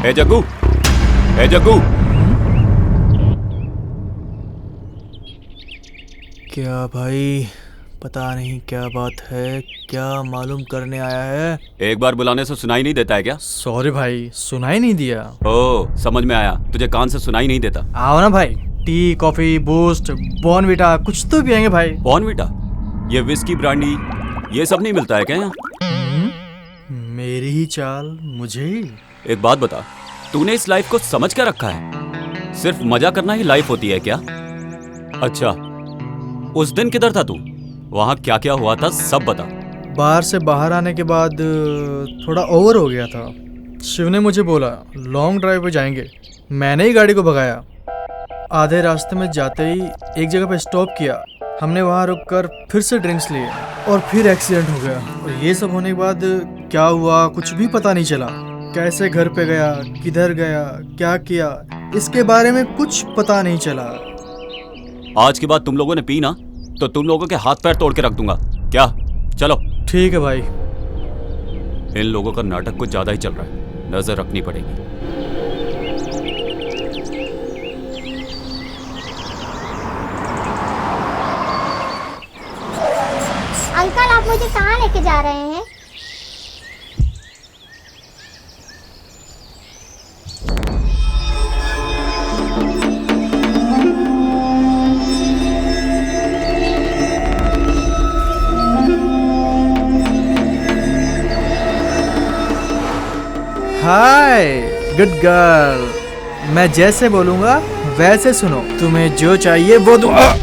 ए जग्गू, ए जग्गू। क्या भाई, पता नहीं क्या बात है, क्या मालूम करने आया है। एक बार बुलाने से सुनाई नहीं देता है क्या? सॉरी भाई, सुनाई नहीं दिया। ओ, समझ में आया, तुझे कान से सुनाई नहीं देता। आओ ना भाई, टी कॉफी बूस्ट बॉर्नविटा कुछ तो पियेंगे भाई। बॉर्नविटा, ये विस्की ब्रांडी ये सब नहीं मिलता है क्या यहाँ? मेरी ही चाल मुझे ही। एक बात बता, तूने इस लाइफ को समझ क्या रखा है? सिर्फ मजा करना ही लाइफ होती है क्या? अच्छा, उस दिन किधर था तू? वहाँ क्या क्या हुआ था सब बता। बाहर से बाहर आने के बाद थोड़ा ओवर हो गया था। शिव ने मुझे बोला लॉन्ग ड्राइव पे जाएंगे, मैंने ही गाड़ी को भगाया। आधे रास्ते में जाते ही एक जगह पे स्टॉप किया, हमने वहाँ रुककर फिर से ड्रिंक्स लिए और फिर एक्सीडेंट हो गया। और ये सब होने के बाद क्या हुआ कुछ भी पता नहीं चला। कैसे घर पे गया, किधर गया, क्या किया, इसके बारे में कुछ पता नहीं चला। आज के बाद तुम लोगों ने पी ना तो तुम लोगों के हाथ पैर तोड़ के रख दूंगा। क्या? चलो। ठीक है भाई। इन लोगों का नाटक कुछ ज्यादा ही चल रहा है, नजर रखनी पड़ेगी। अंकल, आप मुझे कहाँ लेके जा रहे हैं? हाय गुड गर्ल, मैं जैसे बोलूंगा वैसे सुनो, तुम्हें जो चाहिए वो दूंगा।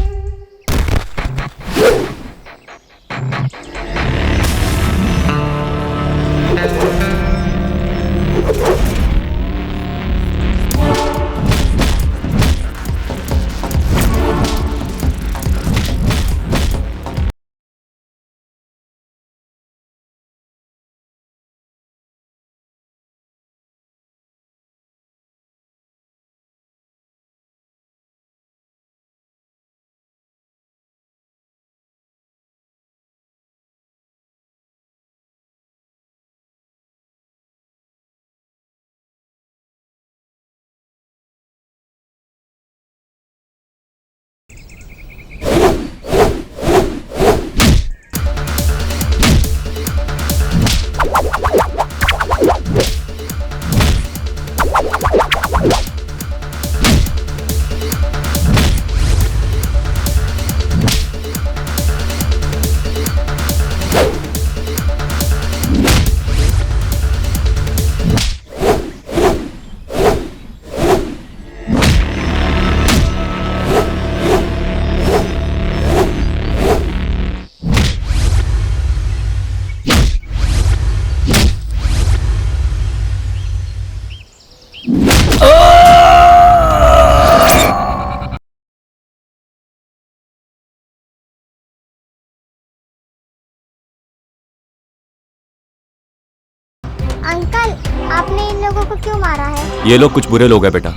अंकल, आपने इन लोगों को क्यों मारा है? ये लोग कुछ बुरे लोग हैं बेटा,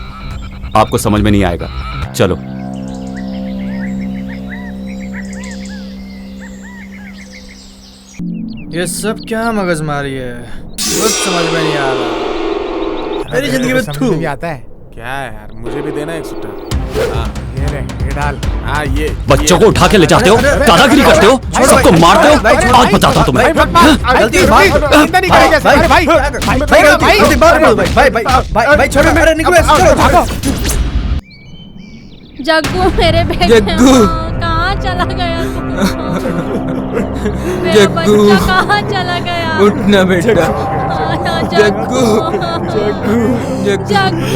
आपको समझ में नहीं आएगा। चलो। ये सब क्या मगजमारी है, कुछ समझ में नहीं आ रहा। मेरी जिंदगी में समझ थू में भी आता है। क्या है यार, मुझे भी देना एक सुट्टा। ये ले, ये डाल। ये बच्चों को उठा के ले जाते हो, दादागिरी करते हो, सबको मारते हो। आज बताता हूं तुम्हें। जग्गू मेरे बेटे, जग्गू। कहाँ चला गया तू? मेरा बच्चा कहाँ चला गया? उठना बेटा। जग्गू, जग्गू,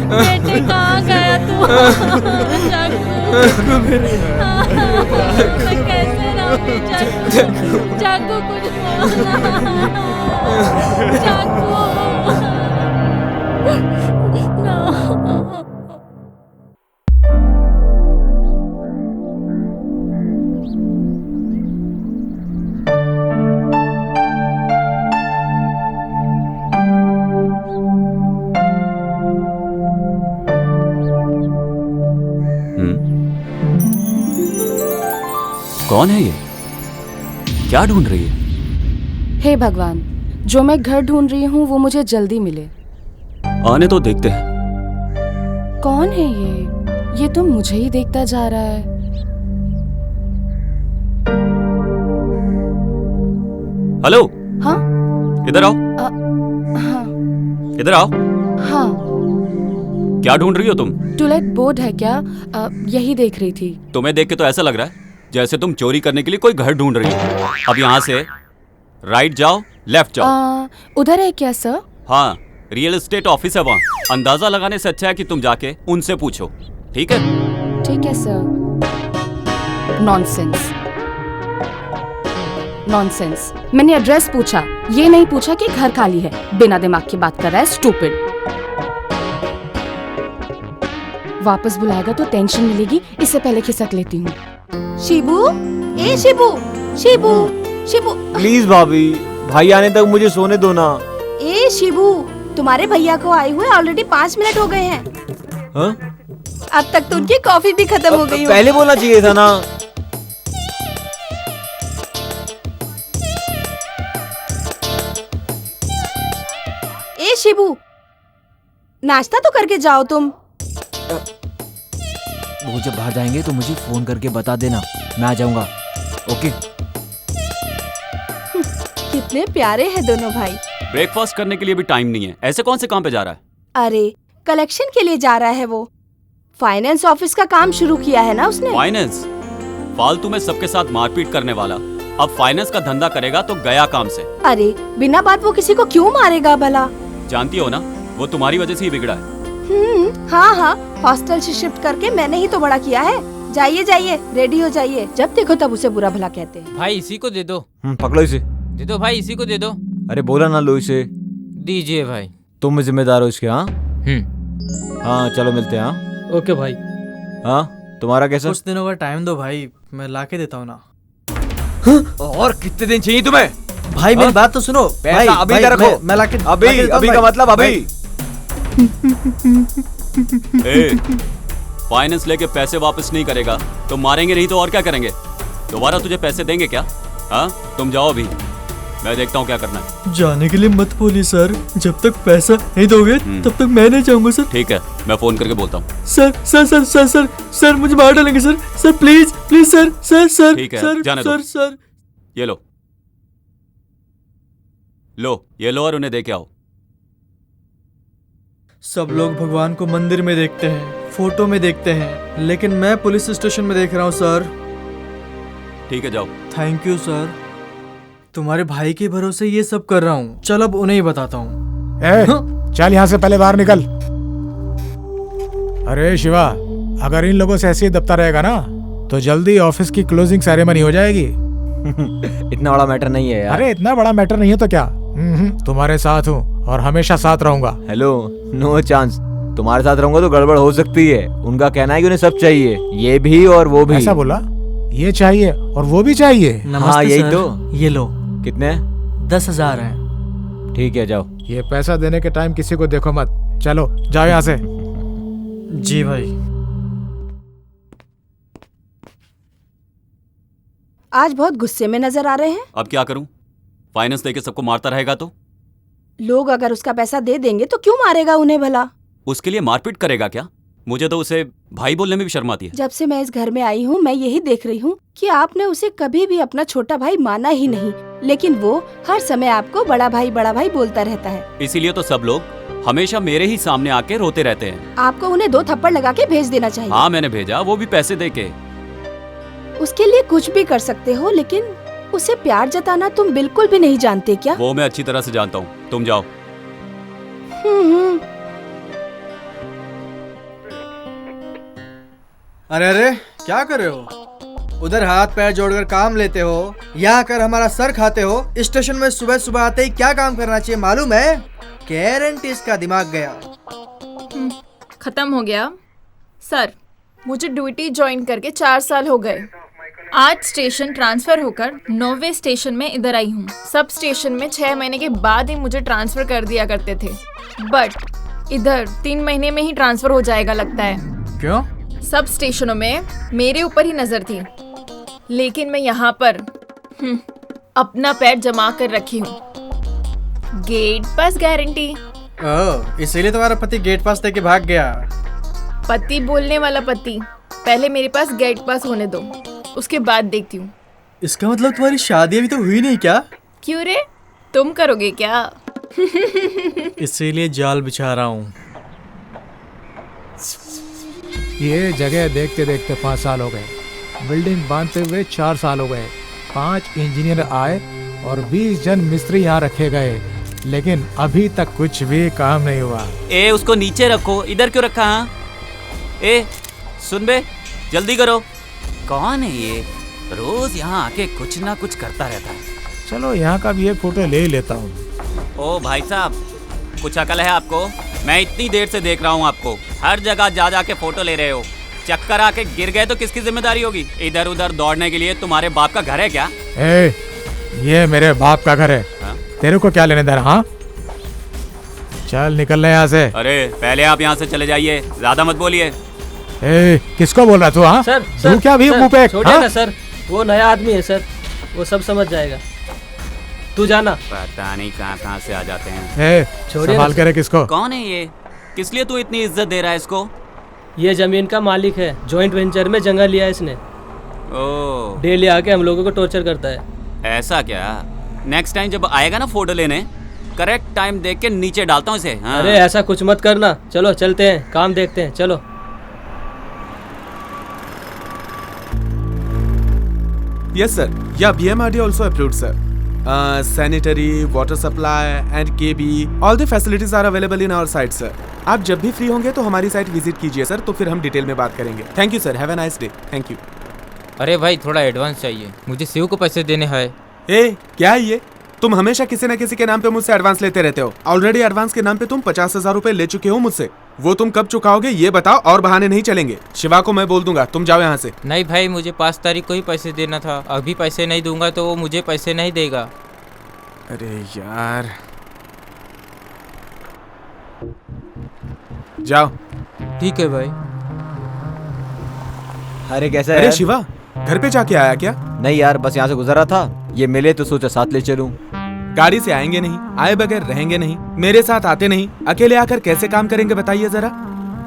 बेटे कहाँ गया तू? जग्गू, मैं कैसे रहूं? जग्गू कुछ बोलना। जग्गू, कौन है ये? क्या ढूंढ रही है? हे भगवान, जो मैं घर ढूंढ रही हूँ वो मुझे जल्दी मिले। आने तो देखते हैं। कौन है ये तो मुझे ही देखता जा रहा है। हेलो, हाँ इधर आओ। हाँ इधर आओ। हाँ। क्या ढूंढ रही हो तुम? टूलेट बोर्ड है क्या? यही देख रही थी। तुम्हें देख के तो ऐसा लग रहा है जैसे तुम चोरी करने के लिए कोई घर ढूंढ रही हो। अब यहाँ से राइट जाओ, लेफ्ट जाओ। उधर है क्या सर? हाँ, रियल एस्टेट ऑफिस है वहाँ। अंदाजा लगाने से अच्छा है कि तुम जाके उनसे पूछो, ठीक है? ठीक है सर। Nonsense, nonsense. मैंने एड्रेस पूछा, ये नहीं पूछा कि घर खाली है। बिना दिमाग की बात कर रहा है, स्टूपिड। वापस बुलाएगा तो टेंशन मिलेगी, इससे पहले खिसक लेती हूँ। शिबू, ए शिबू, शिबू, शिबू। प्लीज भाभी, भाई आने तक मुझे सोने दो ना। ए शिबू, तुम्हारे भैया को आए हुए ऑलरेडी 5 मिनट हो गए हैं। हाँ? अब तक तो उनकी कॉफी भी खत्म हो गई। पहले बोलना चाहिए था ना। ए शिबू, नाश्ता तो करके जाओ तुम। वो जब बाहर जाएंगे तो मुझे फोन करके बता देना, मैं आ जाऊंगा। ओके। कितने प्यारे हैं दोनों भाई। ब्रेकफास्ट करने के लिए भी टाइम नहीं है। ऐसे कौन से काम पे जा रहा है? अरे कलेक्शन के लिए जा रहा है वो। फाइनेंस ऑफिस का काम शुरू किया है ना उसने। फाइनेंस? फालतू में सबके साथ मारपीट करने वाला अब फाइनेंस का धंधा करेगा तो गया काम से। अरे बिना बात वो किसी को क्यों मारेगा भला? जानती हो ना, वो तुम्हारी वजह से ही बिगड़ा है। हाँ हाँ, हॉस्टल से शिफ्ट करके मैंने ही तो बड़ा किया है। जाइए जाइए, रेडी हो जाइए। जब देखो तब उसे बुरा भला कहते हैं। भाई इसी को दे दो। पकड़ो इसे। दे दो भाई, इसी को दे दो। अरे बोला ना लो इसे। दीजिए भाई। तुम जिम्मेदार हो इसके। हाँ हाँ, चलो मिलते हैं। हाँ ओके भाई। हाँ, तुम्हारा कैसा? कुछ दिनों का टाइम दो भाई, मैं लाके देता हूँ ना। और कितने दिन चाहिए तुम्हें? भाई मेरी बात तो सुनो। पैसा भाई, अभी भाई, इधर रखो। मैं लाके अभी लाके देता हूँ अभी भाई। का मतलब अभी। फाइनेंस लेके पैसे वापस नहीं करेगा तो मारेंगे नहीं तो और क्या करेंगे? दोबारा तुझे पैसे देंगे क्या? हाँ, तुम जाओ अभी, मैं देखता हूँ क्या करना है। जाने के लिए मत बोलिए सर, जब तक पैसा नहीं दोगे तब तक मैं नहीं जाऊंगा सर। ठीक है, मैं फोन करके बोलता हूँ। Sir sir sir sir sir sir मुझे मार डालेंगे sir. Sir please please sir sir sir. ठीक है, सर, जाने दो। सर सर ये लो ये लो और उन्हें दे के आओ। सब लोग भगवान को मंदिर में देखते हैं, फोटो में देखते हैं, लेकिन मैं पुलिस स्टेशन में देख रहा हूँ सर। ठीक है, जाओ। थैंक यू सर, तुम्हारे भाई के भरोसे ये सब कर रहा हूँ। चल अब उन्हें ही बताता हूँ। चल यहाँ से पहले बाहर निकल। अरे शिवा, अगर इन लोगों से ऐसे ही दबता रहेगा ना तो जल्दी ऑफिस की क्लोजिंग सेरेमनी हो जाएगी। इतना बड़ा मैटर नहीं है यार। अरे इतना बड़ा मैटर नहीं है तो क्या, तुम्हारे साथ हूँ और हमेशा साथ रहूंगा। Hello, no chance. तुम्हारे साथ रहूंगा तो गड़बड़ हो सकती है। उनका कहना है कि उन्हें सब चाहिए, ये भी और वो भी। ऐसा बोला? ये चाहिए और वो भी चाहिए? हाँ यही तो। ये लो। कितने? 10,000 है। ठीक है, जाओ। ये पैसा देने के टाइम किसी को देखो मत। चलो जाओ यहाँ से। जी भाई। आज बहुत गुस्से में नजर आ रहे हैं। अब क्या करूं? फाइनेंस देके सबको मारता रहेगा तो? लोग अगर उसका पैसा दे देंगे तो क्यों मारेगा उन्हें भला? उसके लिए मारपीट करेगा क्या? मुझे तो उसे भाई बोलने में भी शर्म आती है। जब से मैं इस घर में आई हूँ मैं यही देख रही हूँ कि आपने उसे कभी भी अपना छोटा भाई माना ही नहीं, लेकिन वो हर समय आपको बड़ा भाई बोलता रहता है। इसीलिए तो सब लोग हमेशा मेरे ही सामने आके रोते रहते हैं। आपको उन्हें 2 थप्पड़ लगा के भेज देना चाहिए। हाँ मैंने भेजा, वो भी पैसे देके। उसके लिए कुछ भी कर सकते हो, लेकिन उसे प्यार जताना तुम बिल्कुल भी नहीं जानते क्या? वो मैं अच्छी तरह से जानता हूँ, तुम जाओ। अरे अरे क्या कर रहे हो? उधर हाथ पैर जोड़कर काम लेते हो, यहाँ कर हमारा सर खाते हो। स्टेशन में सुबह सुबह आते ही क्या काम करना चाहिए मालूम है? गारंटी इसका दिमाग गया। खत्म हो गया सर। मुझे ड्यूटी ज्वाइन करके 4 साल हो गए। आज स्टेशन ट्रांसफर होकर 9वें स्टेशन में इधर आई हूँ। सब स्टेशन में 6 महीने के बाद ही मुझे ट्रांसफर कर दिया करते थे, बट इधर 3 महीने में ही ट्रांसफर हो जाएगा लगता है। क्यों? सब स्टेशनों में मेरे ऊपर ही नजर थी, लेकिन मैं यहाँ पर अपना पैर जमा कर रखी हूँ। गेट पास गारंटी। ओह, इसीलिए तुम्हारा पति गेट पास देके भाग गया। पति बोलने वाला पति, पहले मेरे पास गेट पास होने दो, उसके बाद देखती हूँ। इसका मतलब तुम्हारी शादी अभी तो हुई नहीं क्या? क्यों रे, तुम करोगे क्या? इसीलिए जाल बिछा रहा हूँ। ये जगह देखते देखते 5 साल हो गए, बिल्डिंग बांधते हुए 4 साल हो गए, 5 इंजीनियर आए और 20 जन मिस्त्री यहाँ रखे गए, लेकिन अभी तक कुछ भी काम नहीं हुआ। ए उसको नीचे रखो, इधर क्यों रखा? हाँ ए सुन बे, जल्दी करो। कौन है ये? रोज यहाँ आके कुछ ना कुछ करता रहता है। चलो यहाँ का भी एक फोटो ले ही लेता हूँ। ओ भाई साहब, कुछ अकल है आपको? मैं इतनी देर से देख रहा हूँ आपको, हर जगह जा जा के फोटो ले रहे हो। चक्कर आके गिर गए तो किसकी जिम्मेदारी होगी? इधर उधर दौड़ने के लिए तुम्हारे बाप का घर है क्या? ए, ये मेरे बाप का घर है। हाँ? तेरे को क्या लेने देना? हाँ चल निकल ले यहाँ से। अरे पहले आप यहाँ से चले जाइए, ज्यादा मत बोलिए। ए, किसको बोल रहा तू? हाँ सर, तू क्या भी मुंह पे? छोड़िए हाँ? ना सर, वो नया आदमी है सर, वो सब समझ जाएगा। तू जाना। पता नहीं कहाँ से आ जाते हैं। ए, छोड़िए संभाल ना के रख इसको। कौन है ये? किस लिए तू इतनी इज्जत दे रहा है इसको? ये जमीन का मालिक है, जॉइंट वेंचर में जगह लिया है इसने। ओ डेली आके हम लोगों को टॉर्चर करता है। ऐसा क्या? नेक्स्ट टाइम जब आएगा ना फोटो लेने, करेक्ट टाइम देख के नीचे डालता हूँ इसे। हाँ। अरे ऐसा कुछ मत करना, चलो चलते हैं, काम देखते हैं, चलो। Yes, sir. Yeah, BMRD also approved, sir. Sanitary, water supply, and KB. All the facilities are available in our site, sir. आप जब भी फ्री होंगे तो हमारी साइट विजिट कीजिए सर, तो फिर हम डिटेल में बात करेंगे। Thank you sir, have a nice day. Thank you. अरे भाई थोड़ा एडवांस चाहिए, मुझे शिव को पैसे देने हैं। ए, क्या है ये? तुम हमेशा किसी न किसी के नाम पे मुझसे एडवांस लेते रहते हो। ऑलरेडी एडवांस के नाम पे तुम 50,000 रुपए ले चुके हो मुझसे। वो तुम कब चुकाओगे ये बताओ, और बहाने नहीं चलेंगे। शिवा को मैं बोल दूंगा, तुम जाओ यहाँ से। नहीं भाई, मुझे 5 तारीख को ही पैसे देना था, अभी पैसे नहीं दूंगा तो वो मुझे पैसे नहीं देगा। अरे यार, जाओ। ठीक है भाई। अरे कैसा है अरे यार? शिवा, घर पे जाके आया क्या? नहीं यार, बस यहाँ से गुजर रहा था, ये मिले तो सोचा साथ ले चलूं। गाड़ी से आएंगे नहीं, आए बगैर रहेंगे नहीं, मेरे साथ आते नहीं, अकेले आकर कैसे काम करेंगे बताइए जरा।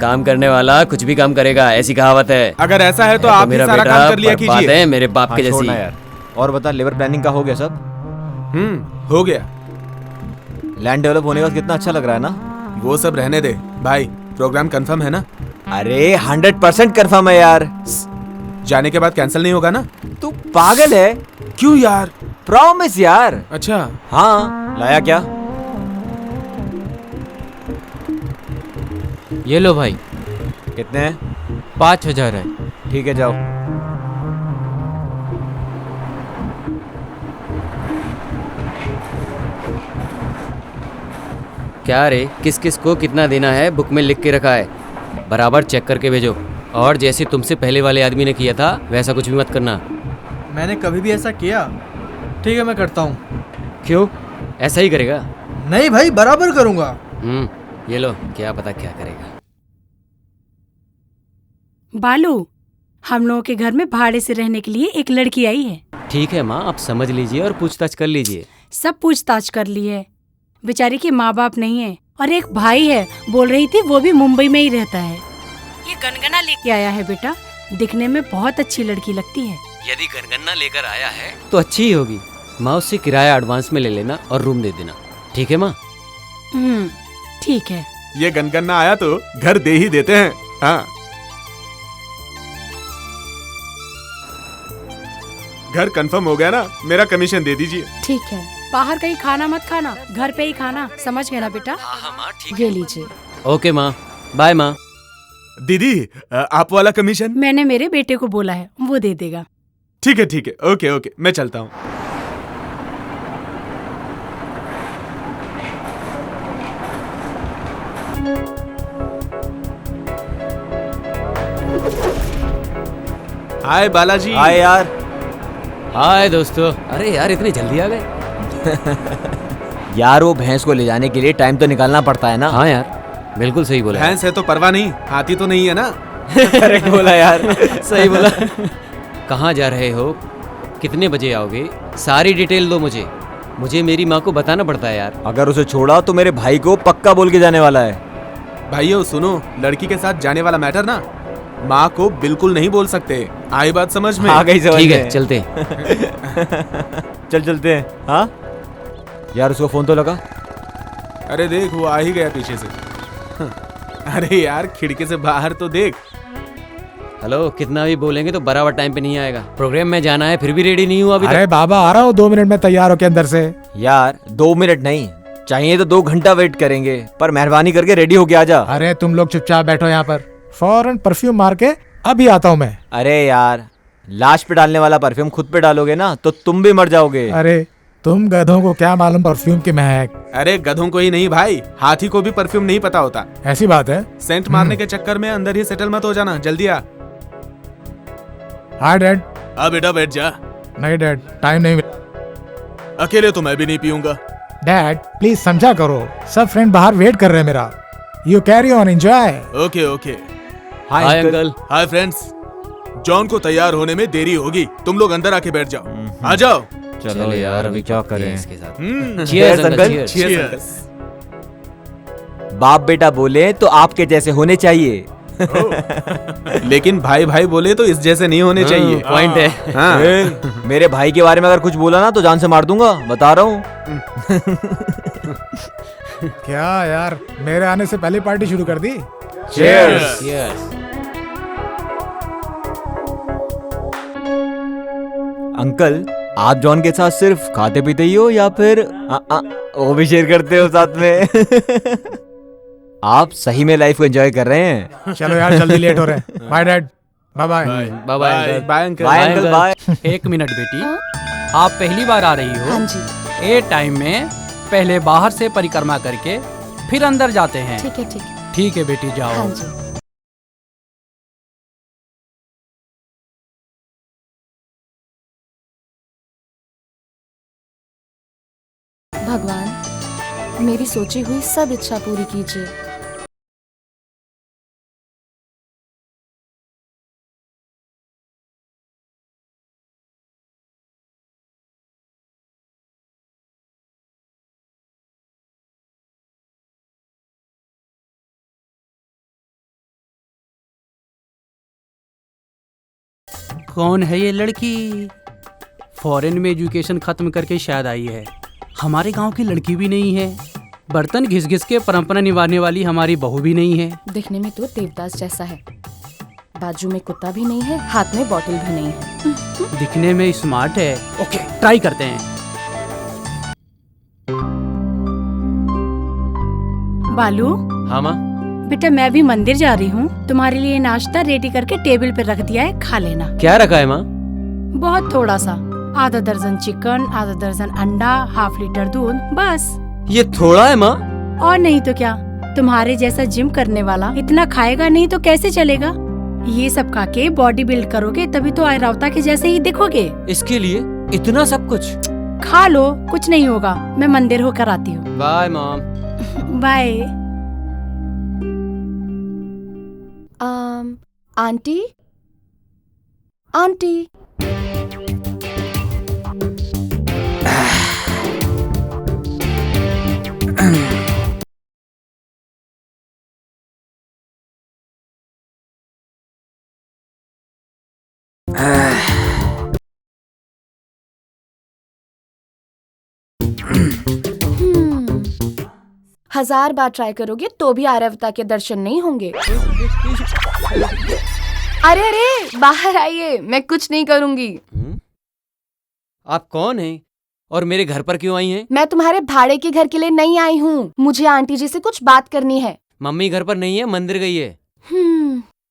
काम करने वाला कुछ भी काम करेगा, ऐसी कहावत है। अगर ऐसा है तो आप भी सारा काम कर लिया बात कीजिए। है मेरे बाप हाँ, के जैसी। छोड़ना यार। और बता, लेबर प्लानिंग का हो गया सब? हो गया। लैंड डेवलप होने का कितना अच्छा लग रहा है ना? वो सब रहने दे भाई, प्रोग्राम कंफर्म है ना? अरे 100% कंफर्म है यार। जाने के बाद कैंसिल नहीं होगा ना? तू पागल है? क्यों यार? प्रॉमिस यार। अच्छा हाँ, लाया क्या? ये लो भाई। कितने हैं? 5,000 है। ठीक है, जाओ। क्या रे, किस किस को कितना देना है बुक में लिख के रखा है, बराबर चेक करके भेजो। और जैसे तुमसे पहले वाले आदमी ने किया था वैसा कुछ भी मत करना। मैंने कभी भी ऐसा किया? ठीक है, मैं करता हूँ। क्यों, ऐसा ही करेगा? नहीं भाई, बराबर करूँगा। ये लो, क्या पता क्या करेगा। बालू, हम लोगों के घर में भाड़े से रहने के लिए एक लड़की आई है। ठीक है माँ, आप समझ लीजिए और पूछताछ कर लीजिए। सब पूछताछ कर ली है। बेचारी के माँ बाप नहीं है और एक भाई है, बोल रही थी वो भी मुंबई में ही रहता है। ये गनगना लेके आया है बेटा, दिखने में बहुत अच्छी लड़की लगती है। यदि गनगना लेकर आया है तो अच्छी ही होगी। माँ, उससे किराया एडवांस में ले लेना और रूम दे देना। ठीक है माँ? ठीक है। ये गनगना आया तो घर दे ही देते हैं। हाँ, घर कंफर्म हो गया ना, मेरा कमीशन दे दीजिए। ठीक है, बाहर कहीं खाना मत खाना, घर पे ही खाना, समझ गए ना बेटा? हाँ माँ, ठीक ये लीजिए। ओके माँ, बाय माँ। दीदी, आप वाला कमीशन? मैंने मेरे बेटे को बोला है, वो दे देगा। ठीक है ठीक है, ओके ओके, मैं चलता हूँ। हाय बालाजी। हाय यार। हाय दोस्तों। अरे यार, इतनी जल्दी आ गए? यार, वो भैंस को ले जाने के लिए टाइम तो निकालना पड़ता है ना। हाँ यार, बिल्कुल सही बोला। भैंस है तो परवाह नहीं, हाथी तो नहीं है ना? करेक्ट बोला यार। सही बोला। कहाँ जा रहे हो, कितने बजे आओगे, सारी डिटेल दो मुझे। मुझे मेरी माँ को बताना पड़ता है यार। अगर उसे छोड़ा तो मेरे भाई को पक्का बोल के जाने वाला है। भाइयों सुनो, लड़की के साथ जाने वाला मैटर ना माँ को बिल्कुल नहीं बोल सकते। आई बात समझ में? आ गई समझ ठीक है में। चलते हैं। चलते हैं। हाँ यार उसको फोन तो लगा। अरे देख वो आ ही गया पीछे से। अरे यार खिड़की से बाहर तो देख। हेलो, कितना भी बोलेंगे तो बराबर टाइम पे नहीं आएगा। प्रोग्राम में जाना है फिर भी रेडी नहीं हुआ अभी अरे तक। बाबा आ रहा हूँ 2 मिनट में तैयार होके अंदर से। यार 2 मिनट नहीं चाहिए तो 2 घंटा वेट करेंगे, पर मेहरबानी करके रेडी होके आ जा। अरे तुम लोग चुपचाप बैठो यहाँ पर, फौरन परफ्यूम मार के अभी आता हूँ मैं। अरे यार लाश पे डालने वाला परफ्यूम खुद पे डालोगे ना तो तुम भी मर जाओगे। अरे तुम गधों को क्या मालूम परफ्यूम की महक। अरे गधों को ही नहीं भाई, हाथी को भी परफ्यूम नहीं पता होता। ऐसी बात है। सेंट मारने के चक्कर में अंदर ही सेटल मत हो जाना। जल्दी आ। हाँ डैड। आ बेटा बैठ जा। नहीं डैड, टाइम नहीं मिला। अकेले तो मैं भी नहीं पीऊंगा। डैड प्लीज समझा करो, सब फ्रेंड बाहर वेट कर रहे हैं मेरा। You carry on, enjoy. Okay okay. Hi uncle. Hi friends. John को तैयार होने में देरी होगी, तुम लोग अंदर आके बैठ जाओ। आ जाओ। चलो यार अभी क्या करें इसके साथ। Cheers, uncle, uncle. cheers। Cheers। बाप बेटा बोले तो आपके जैसे होने चाहिए। लेकिन भाई भाई बोले तो इस जैसे नहीं होने चाहिए। पॉइंट है। हाँ। मेरे भाई के बारे में अगर कुछ बोला ना तो जान से मार दूंगा, बता रहा हूँ। क्या यार, मेरे आने से पहले पार्टी शुरू कर दी। Cheers। अंकल आप जॉन के साथ सिर्फ खाते पीते ही हो या फिर वो भी शेयर करते हो साथ में? आप सही में लाइफ को एंजॉय कर रहे हैं। चलो यार जल्दी लेट हो रहे हैं। Bye dad. Bye bye. Bye bye bye uncle. Bye uncle bye. 1 minute बेटी, आप पहली बार आ रही हो? हाँ जी। ए टाइम में पहले बाहर से परिक्रमा करके फिर अंदर जाते हैं। ठीक है ठीक है। ठीक है बेटी जाओ। हाँ जी। भगवान मेरी सोची हुई सब इच्छा पूरी कीजिए। कौन है ये लड़की? फॉरेन में एजुकेशन खत्म करके शायद आई है। हमारे गांव की लड़की भी नहीं है। बर्तन घिस घिस के परंपरा निभाने वाली हमारी बहू भी नहीं है। दिखने में तो देवदास जैसा है, बाजू में कुत्ता भी नहीं है, हाथ में बोतल भी नहीं है। दिखने में स्मार्ट है। ओके ट्राई करते हैं। बालू हाँ माँ। बेटा मैं भी मंदिर जा रही हूँ, तुम्हारे लिए नाश्ता रेडी करके टेबल पे रख दिया है, खा लेना। क्या रखा है माँ? बहुत थोड़ा सा, आधा दर्जन चिकन, आधा दर्जन अंडा, ½ लीटर दूध, बस। ये थोड़ा है माँ? और नहीं तो क्या, तुम्हारे जैसा जिम करने वाला इतना खाएगा नहीं तो कैसे चलेगा। ये सब खा के बॉडी बिल्ड करोगे तभी तो आयरावता के जैसे ही दिखोगे। इसके लिए इतना सब कुछ? खा लो, कुछ नहीं होगा। मैं मंदिर होकर आती हूँ। Bye mom. Bye. Aunty aunty हजार बार ट्राई करोगे तो भी आर्यवता के दर्शन नहीं होंगे। अरे अरे बाहर आइए, मैं कुछ नहीं करूंगी। आप कौन हैं और मेरे घर पर क्यों आई हैं? मैं तुम्हारे भाड़े के घर के लिए नहीं आई हूँ, मुझे आंटी जी से कुछ बात करनी है। मम्मी घर पर नहीं है, मंदिर गई है।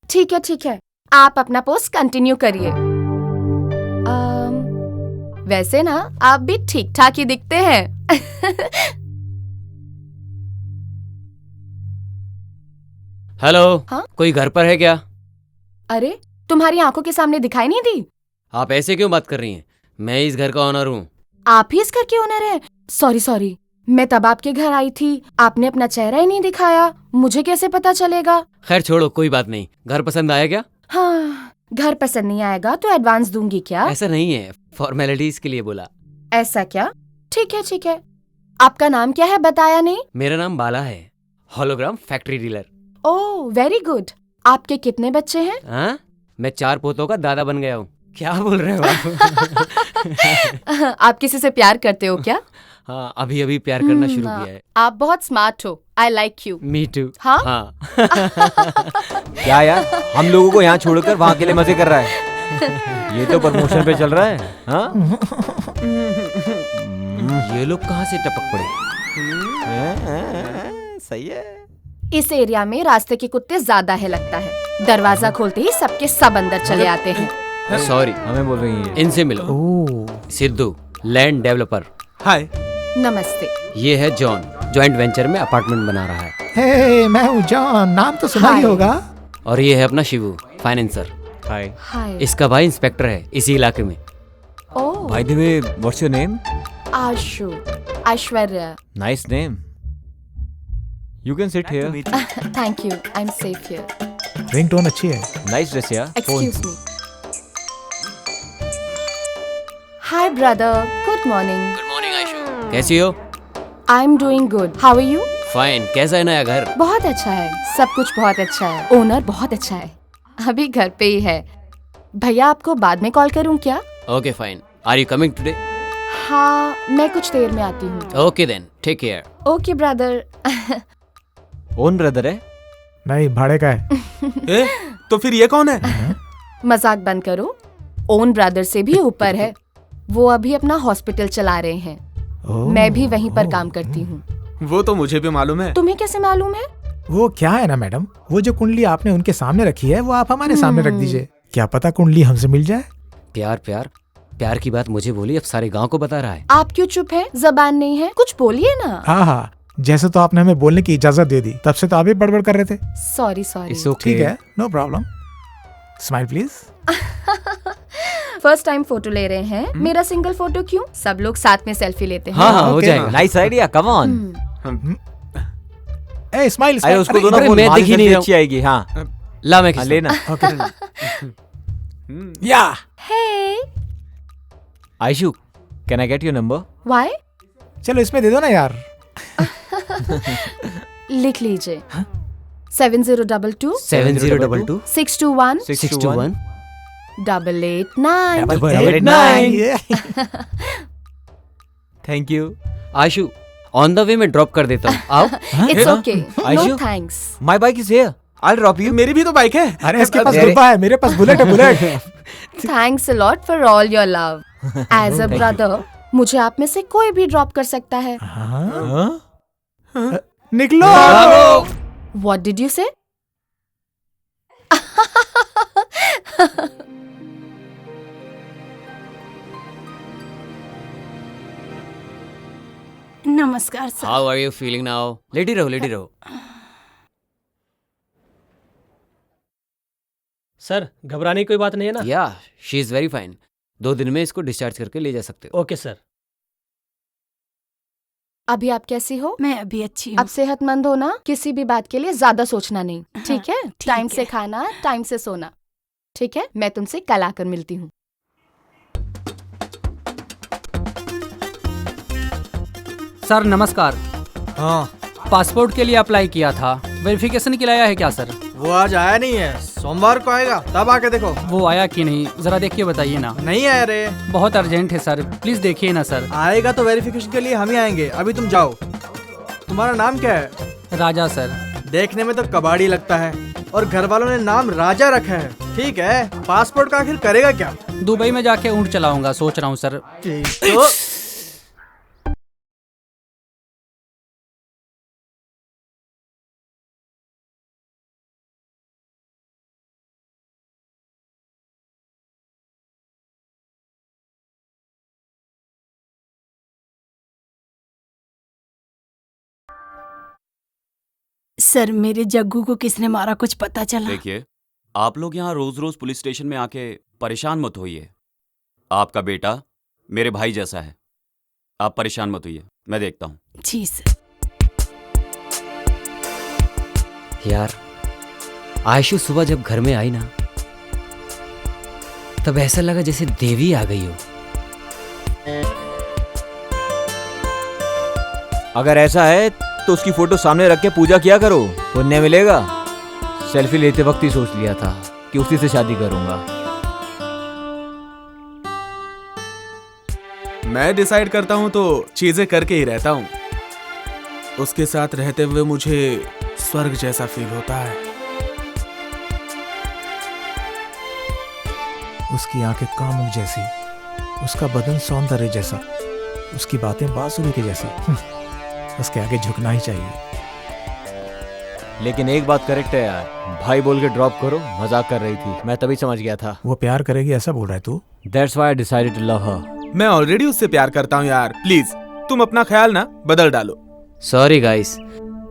ठीक है, आप अपना पोस्ट कंटिन्यू करिए। वैसे ना आप भी ठीक ठाक ही दिखते हैं। हेलो। हाँ? कोई घर पर है क्या? अरे तुम्हारी आंखों के सामने दिखाई नहीं दी? आप ऐसे क्यों बात कर रही हैं? मैं इस घर का ओनर हूँ। आप ही इस घर के ओनर हैं? सॉरी, मैं तब आपके घर आई थी, आपने अपना चेहरा ही नहीं दिखाया, मुझे कैसे पता चलेगा। खैर छोड़ो, कोई बात नहीं। घर पसंद आया क्या? हाँ, घर पसंद नहीं आएगा तो एडवांस दूंगी क्या? ऐसा नहीं है, फॉर्मेलिटीज के लिए बोला। ऐसा क्या? ठीक है ठीक है। आपका नाम क्या है बताया नहीं? मेरा नाम बाला है, hologram factory dealer. Oh very good. आपके कितने बच्चे हैं? हाँ, मैं 4 पोतों का दादा बन गया हूँ। क्या बोल रहे हो आप? आप किसी से प्यार करते हो क्या? हाँ, अभी अभी प्यार करना शुरू किया है। आप बहुत स्मार्ट हो। I like you. Me too. हाँ? हाँ। क्या यार, हम लोगों को यहाँ छोड़कर वहाँ के लिए मजे कर रहा है। ये तो प्रमोशन पे चल रहा है। हाँ? ये लोग कहाँ से टपक पड़े? सही है। इस एरिया में रास्ते के कुत्ते ज्यादा है लगता है। दरवाजा खोलते ही सबके सब अंदर चले आते हैं। सॉरी, हमें बोल रही है। इनसे मिलो। Sidhu, land developer. हाय। नमस्ते। ये है जॉन, जॉइंट वेंचर में अपार्टमेंट बना रहा है। हे, मैं हूँ जॉन, नाम तो सुना ही होगा। और ये है अपना शिवू, फाइनेंसर। हाय। हाय। इसका भाई इंस्पेक्टर है इसी इलाके में। Oh. By the way, what's your name? Ashu. Aishwarya. Nice name. You can sit here. Thank you, I am safe here. Ringtone अच्छी है। नाइस ड्रेस यार। Excuse me. Hi brother, good morning. Good morning Ayshu, कैसी हो? I am doing good, how are you? Fine. कैसा है नया घर? बहुत अच्छा है, सब कुछ बहुत अच्छा है। ओनर बहुत अच्छा है, अभी घर पे ही है। भैया आपको बाद में कॉल करूं क्या? Okay fine. Are you coming today? हाँ, मैं कुछ देर में आती हूँ। Okay then, take care. Okay brother. Own brother है? नहीं, भाड़े का है। तो फिर ये कौन है? मजाक बंद करो। ओन ब्रदर से भी ऊपर है। वो अभी अपना हॉस्पिटल चला रहे हैं। मैं भी वहीं पर काम करती हूँ। वो तो मुझे भी मालूम है। तुम्हें कैसे मालूम है? वो क्या है ना मैडम, वो जो कुंडली आपने उनके सामने रखी है वो आप हमारे सामने रख दीजिए। क्या पता कुंडली हमसे मिल जाए। प्यार प्यार प्यार की बात मुझे बोली, अब सारे गांव को बता रहा है। आप क्यों चुप है? जबान नहीं है, कुछ बोलिए ना। हाँ हाँ, जैसे तो आपने हमें बोलने की इजाजत दे दी, तब से तो आप भी बड़बड़ कर रहे थे। Sorry sorry. ठीक है, no problem. Smile please. First time photo ले रहे हैं। मेरा सिंगल फोटो क्यों? सब लोग साथ में सेल्फी लेते हैं। हाँ हाँ, हो जाएगा। Nice idea, come on. A smile. अरे उसको दो ना, मैं दिख ही नहीं रहा हूँ। अच्छी आएगी। हाँ ला मैं लेना। Yeah. Hey Ayshu, can I get your number? Why? चलो इसमें दे दो ना यार। लिख लीजिए। 7022 7022 621 621 889। 889। Thank you. Ashu, on the way में ड्रॉप कर देता हूँ, आओ। It's okay, no Ayshu? Thanks. My bike is here, I will drop you. मेरी भी तो बाइक है। अरे इसके पास गुब्बा है, मेरे पास बुलेट है, bullet. Thanks a lot for all your love. As a brother, मुझे आप में से कोई भी ड्रॉप कर सकता है। निकलो। What did you say? नमस्कार sir. How are you feeling now? लेटी रहो, लेटी रहो। सर, घबराने की कोई बात नहीं है ना? या, शी इज वेरी फाइन। 2 दिन में इसको डिस्चार्ज करके ले जा सकते हो। Okay sir. अभी आप कैसी हो? मैं अभी अच्छी हूँ। अब सेहतमंद हो ना? किसी भी बात के लिए ज्यादा सोचना नहीं, ठीक है? टाइम से खाना, टाइम से सोना, ठीक है? मैं तुमसे कल आकर मिलती हूँ। सर नमस्कार। हाँ, पासपोर्ट के लिए अप्लाई किया था, वेरिफिकेशन के लिए आया है क्या सर? वो आज आया नहीं है, सोमवार को आएगा, तब आके देखो। वो आया कि नहीं, जरा देख के बताइए ना। नहीं आया रे। बहुत अर्जेंट है सर, प्लीज देखिए ना सर। आएगा तो वेरिफिकेशन के लिए हम ही आएंगे। अभी तुम जाओ। तुम्हारा नाम क्या है? राजा सर। देखने में तो कबाड़ी लगता है, और घर वालों ने नाम राजा रखा है। ठीक है, पासपोर्ट का आखिर करेगा क्या? दुबई में जाके ऊँट चलाऊंगा सोच रहा हूँ सर। तो सर, मेरे जग्गू को किसने मारा, कुछ पता चला? देखिए, आप लोग यहाँ रोज रोज पुलिस स्टेशन में आके परेशान मत होइए। आपका बेटा मेरे भाई जैसा है, आप परेशान मत होइए, मैं देखता हूँ। जी सर। यार, आयशु सुबह जब घर में आई ना, तब ऐसा लगा जैसे देवी आ गई हो। अगर ऐसा है तो उसकी फोटो सामने रख के पूजा किया करो, पुण्य मिलेगा। सेल्फी लेते वक्त ही सोच लिया था कि उसी से शादी करूंगा। मैं डिसाइड करता हूँ तो चीजें करके ही रहता हूँ। उसके साथ रहते हुए मुझे स्वर्ग जैसा फील होता है। उसकी आंखें कामुक जैसी, उसका बदन सौंदर्य जैसा, उसकी बातें बांसुरी के जैसी। उसके आगे झुकना ही चाहिए। लेकिन एक बात करेक्ट है यार, भाई बोल के ड्रॉप करो, मजाक कर रही थी, मैं तभी समझ गया था। वो प्यार करेगी ऐसा बोल रहा है तू? That's why I decided to love her. मैं ऑलरेडी उससे प्यार करता हूँ यार, प्लीज तुम अपना ख्याल ना बदल डालो। सॉरी गाइस,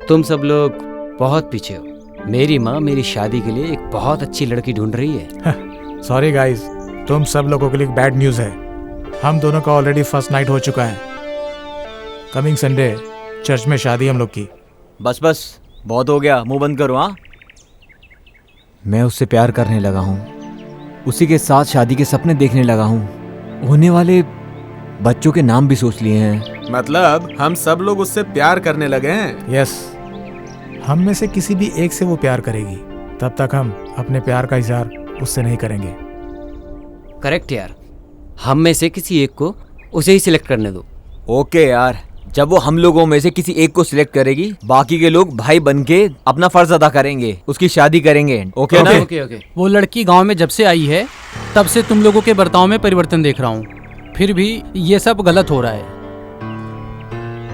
तुम सब लोग बहुत पीछे हो। मेरी माँ मेरी शादी के लिए एक बहुत अच्छी लड़की ढूंढ रही है। सॉरी गाइस, तुम सब लोगों के लिए बैड न्यूज़ है। हम दोनों का ऑलरेडी फर्स्ट नाइट हो चुका है। कमिंग संडे चर्च में शादी हम लोग की। बस बस बहुत हो गया, मुंह बंद करो। हाँ, मैं उससे प्यार करने लगा हूँ, उसी के साथ शादी के सपने देखने लगा हूँ। होने वाले बच्चों के नाम भी सोच लिए हैं। मतलब हम सब लोग उससे प्यार करने लगे हैं? यस, हम में से किसी भी एक से वो प्यार करेगी, तब तक हम अपने प्यार का इजहार उससे नहीं करेंगे। करेक्ट यार, हम में से किसी एक को उसे ही सिलेक्ट करने दो। ओके यार, जब वो हम लोगों में से किसी एक को सिलेक्ट करेगी, बाकी के लोग भाई बनके अपना फर्ज अदा करेंगे, उसकी शादी करेंगे। ओके ना? ओके। वो लड़की गांव में जब से आई है तब से तुम लोगों के बर्ताव में परिवर्तन देख रहा हूँ, फिर भी ये सब गलत हो रहा है।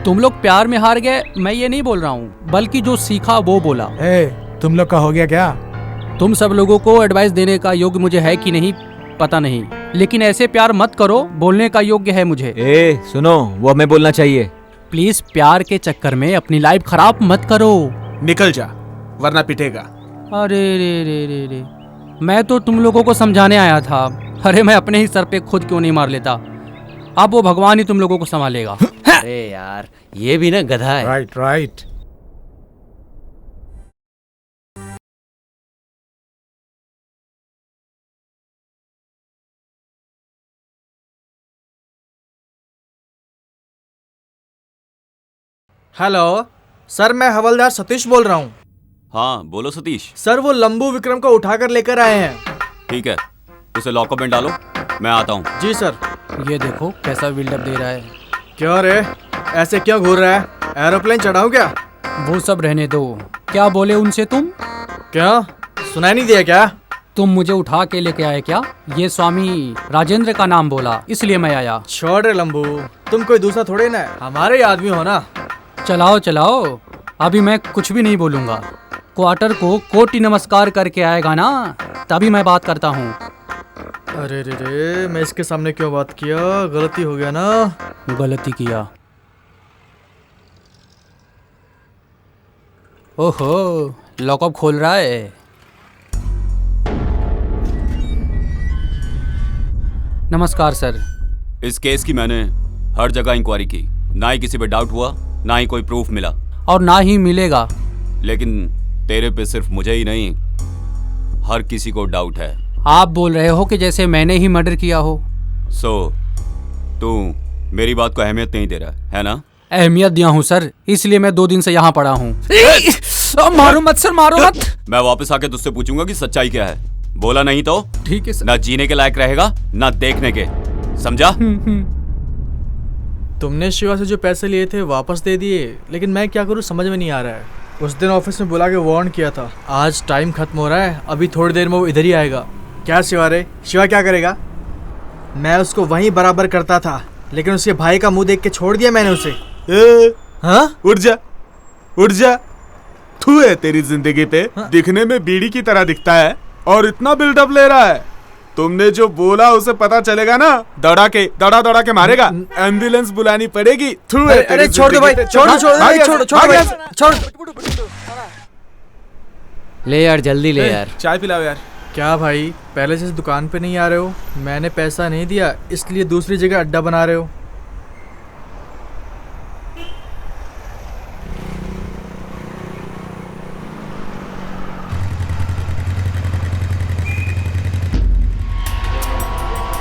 तुम लोग प्यार में हार गए, मैं ये नहीं बोल रहा हूँ, बल्कि जो सीखा वो बोला। तुम लोग का हो गया क्या? तुम सब लोगों को एडवाइस देने का योग्य मुझे है कि नहीं पता नहीं, लेकिन ऐसे प्यार मत करो, बोलने का योग्य है मुझे। सुनो, वो हमें बोलना चाहिए। प्लीज प्यार के चक्कर में अपनी लाइफ खराब मत करो। निकल जा वरना पिटेगा। अरे रे, मैं तो तुम लोगों को समझाने आया था। अरे मैं अपने ही सर पे खुद क्यों नहीं मार लेता। अब वो भगवान ही तुम लोगों को संभालेगा। अरे यार, ये भी ना गधा है। राइट। हेलो सर, मैं हवलदार सतीश बोल रहा हूँ। हाँ बोलो सतीश। सर वो लंबू विक्रम को उठाकर लेकर आए हैं। ठीक है, उसे लॉकअप में डालो, मैं आता हूँ। जी सर। ये देखो कैसा बिल्डअप दे रहा है। क्यों रे, ऐसे क्यों घूर रहा है? एरोप्लेन चढ़ाऊं क्या? वो सब रहने दो। क्या बोले उनसे तुम? क्या सुनाई नहीं दिया क्या? तुम मुझे उठा के लेके आए क्या? ये स्वामी राजेंद्र का नाम बोला, इसलिए मैं आया। छोड़ रे लंबू, तुम कोई दूसरा थोड़े ना, हमारे आदमी हो ना। चलाओ, अभी मैं कुछ भी नहीं बोलूंगा। क्वार्टर को कोटि नमस्कार करके आएगा ना, तभी मैं बात करता हूँ। अरे रे, मैं इसके सामने क्यों बात किया? गलती हो गया ना। गलती किया। ओहो, लॉकअप खोल रहा है। नमस्कार सर। इस केस की मैंने हर जगह इंक्वायरी की, ना ही किसी पे डाउट हुआ, ना ही कोई प्रूफ मिला, और ना ही मिलेगा। लेकिन तेरे पे सिर्फ मुझे ही नहीं, हर किसी को डाउट है। आप बोल रहे हो कि जैसे मैंने ही मर्डर किया हो। तू मेरी बात को अहमियत नहीं दे रहा है ना? अहमियत दिया हूँ सर, इसलिए मैं 2 दिन से यहाँ पड़ा हूँ। मारो मत सर, मारो मत। मैं वापस आके तुझसे पूछूंगा कि सच्चाई क्या है। बोला नहीं तो ठीक है सर। ना जीने के लायक रहेगा, ना देखने के, समझा? तुमने शिवा से जो पैसे लिए थे वापस दे दिए, लेकिन मैं क्या करूँ समझ में नहीं आ रहा है। उस दिन ऑफिस में बुला के वार्न किया था। आज टाइम खत्म हो रहा है, अभी थोड़ी देर में वो इधर ही आएगा। क्या शिवा रे, शिवा क्या करेगा? मैं उसको वहीं बराबर करता था, लेकिन उसके भाई का मुंह देख के छोड़ दिया मैंने उसे। हाँ? उठ जा। तू है तेरी जिंदगी पे। हाँ? दिखने में बीड़ी की तरह दिखता है और इतना बिल्डअप ले रहा है। तुमने जो बोला उसे पता चलेगा ना, दौड़ा के मारेगा। एम्बुलेंस बुलानी पड़ेगी। अरे छोड़ दो भाई, छोड़। ले यार, जल्दी ले यार। चाय पिलाओ यार। क्या भाई, पहले से दुकान पे नहीं आ रहे हो? मैंने पैसा नहीं दिया, इसलिए दूसरी जगह अड्डा बना रहे हो।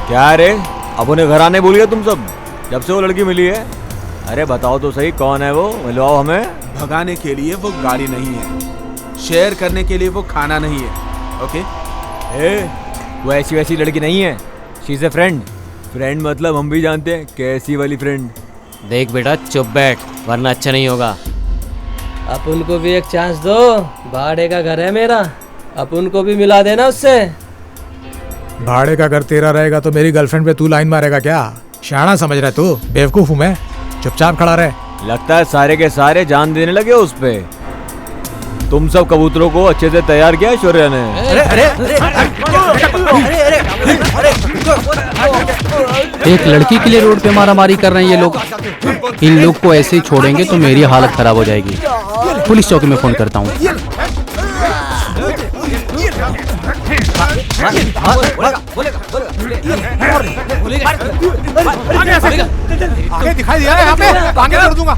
क्या रे, अब उन्हें घर आने भूल गए तुम सब? जब से वो लड़की मिली है अरे बताओ तो सही, कौन है वो? मिलवाओ हमें। भगाने के लिए वो गाड़ी नहीं है, शेयर करने के लिए वो खाना नहीं है। ओके? वो ऐसी वैसी लड़की नहीं है, she is a friend. Friend मतलब हम भी जानते हैं कैसी वाली फ्रेंड। देख बेटा चुप बैठ, वरना अच्छा नहीं होगा। अपन को भी एक चांस दो, भाड़े का घर है मेरा, अपन को भी मिला देना उससे। भाड़े का घर तेरा रहेगा तो मेरी गर्लफ्रेंड पे तू लाइन मारेगा क्या? शाना समझ रहा है तू? बेवकूफ हूँ मैं, चुपचाप खड़ा रहे। लगता है सारे के सारे जान देने लगे उस पे। तुम सब कबूतरों को अच्छे से तैयार किया शौर्य ने। एक लड़की के लिए रोड पे मारामारी कर रहे हैं ये लोग। इन लोग को ऐसे ही छोड़ेंगे तो मेरी हालत खराब हो जाएगी। पुलिस चौकी में फोन करता हूँ। आगे दिखाई दिया है यहाँ पे, आगे कर दूंगा।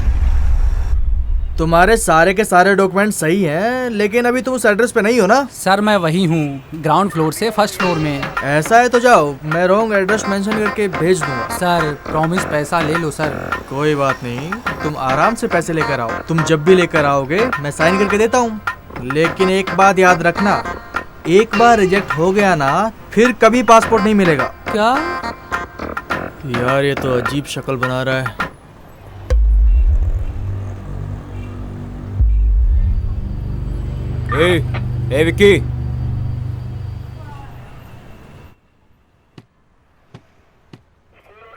तुम्हारे सारे के सारे डॉक्यूमेंट सही हैं, लेकिन अभी तुम उस एड्रेस पे नहीं हो ना? सर मैं वही हूँ, ग्राउंड फ्लोर से फर्स्ट फ्लोर में। ऐसा है तो जाओ, मैं रॉन्ग एड्रेस मेंशन करके भेज दूंगा। सर प्रॉमिस पैसा ले लो सर। कोई बात नहीं, तुम आराम से पैसे लेकर आओ। तुम जब भी लेकर आओगे मैं साइन करके देता हूँ। लेकिन एक बात याद रखना, एक बार रिजेक्ट हो गया ना, फिर कभी पासपोर्ट नहीं मिलेगा। क्या? यार ये तो अजीब शक्ल बना रहा है। ए विक्की,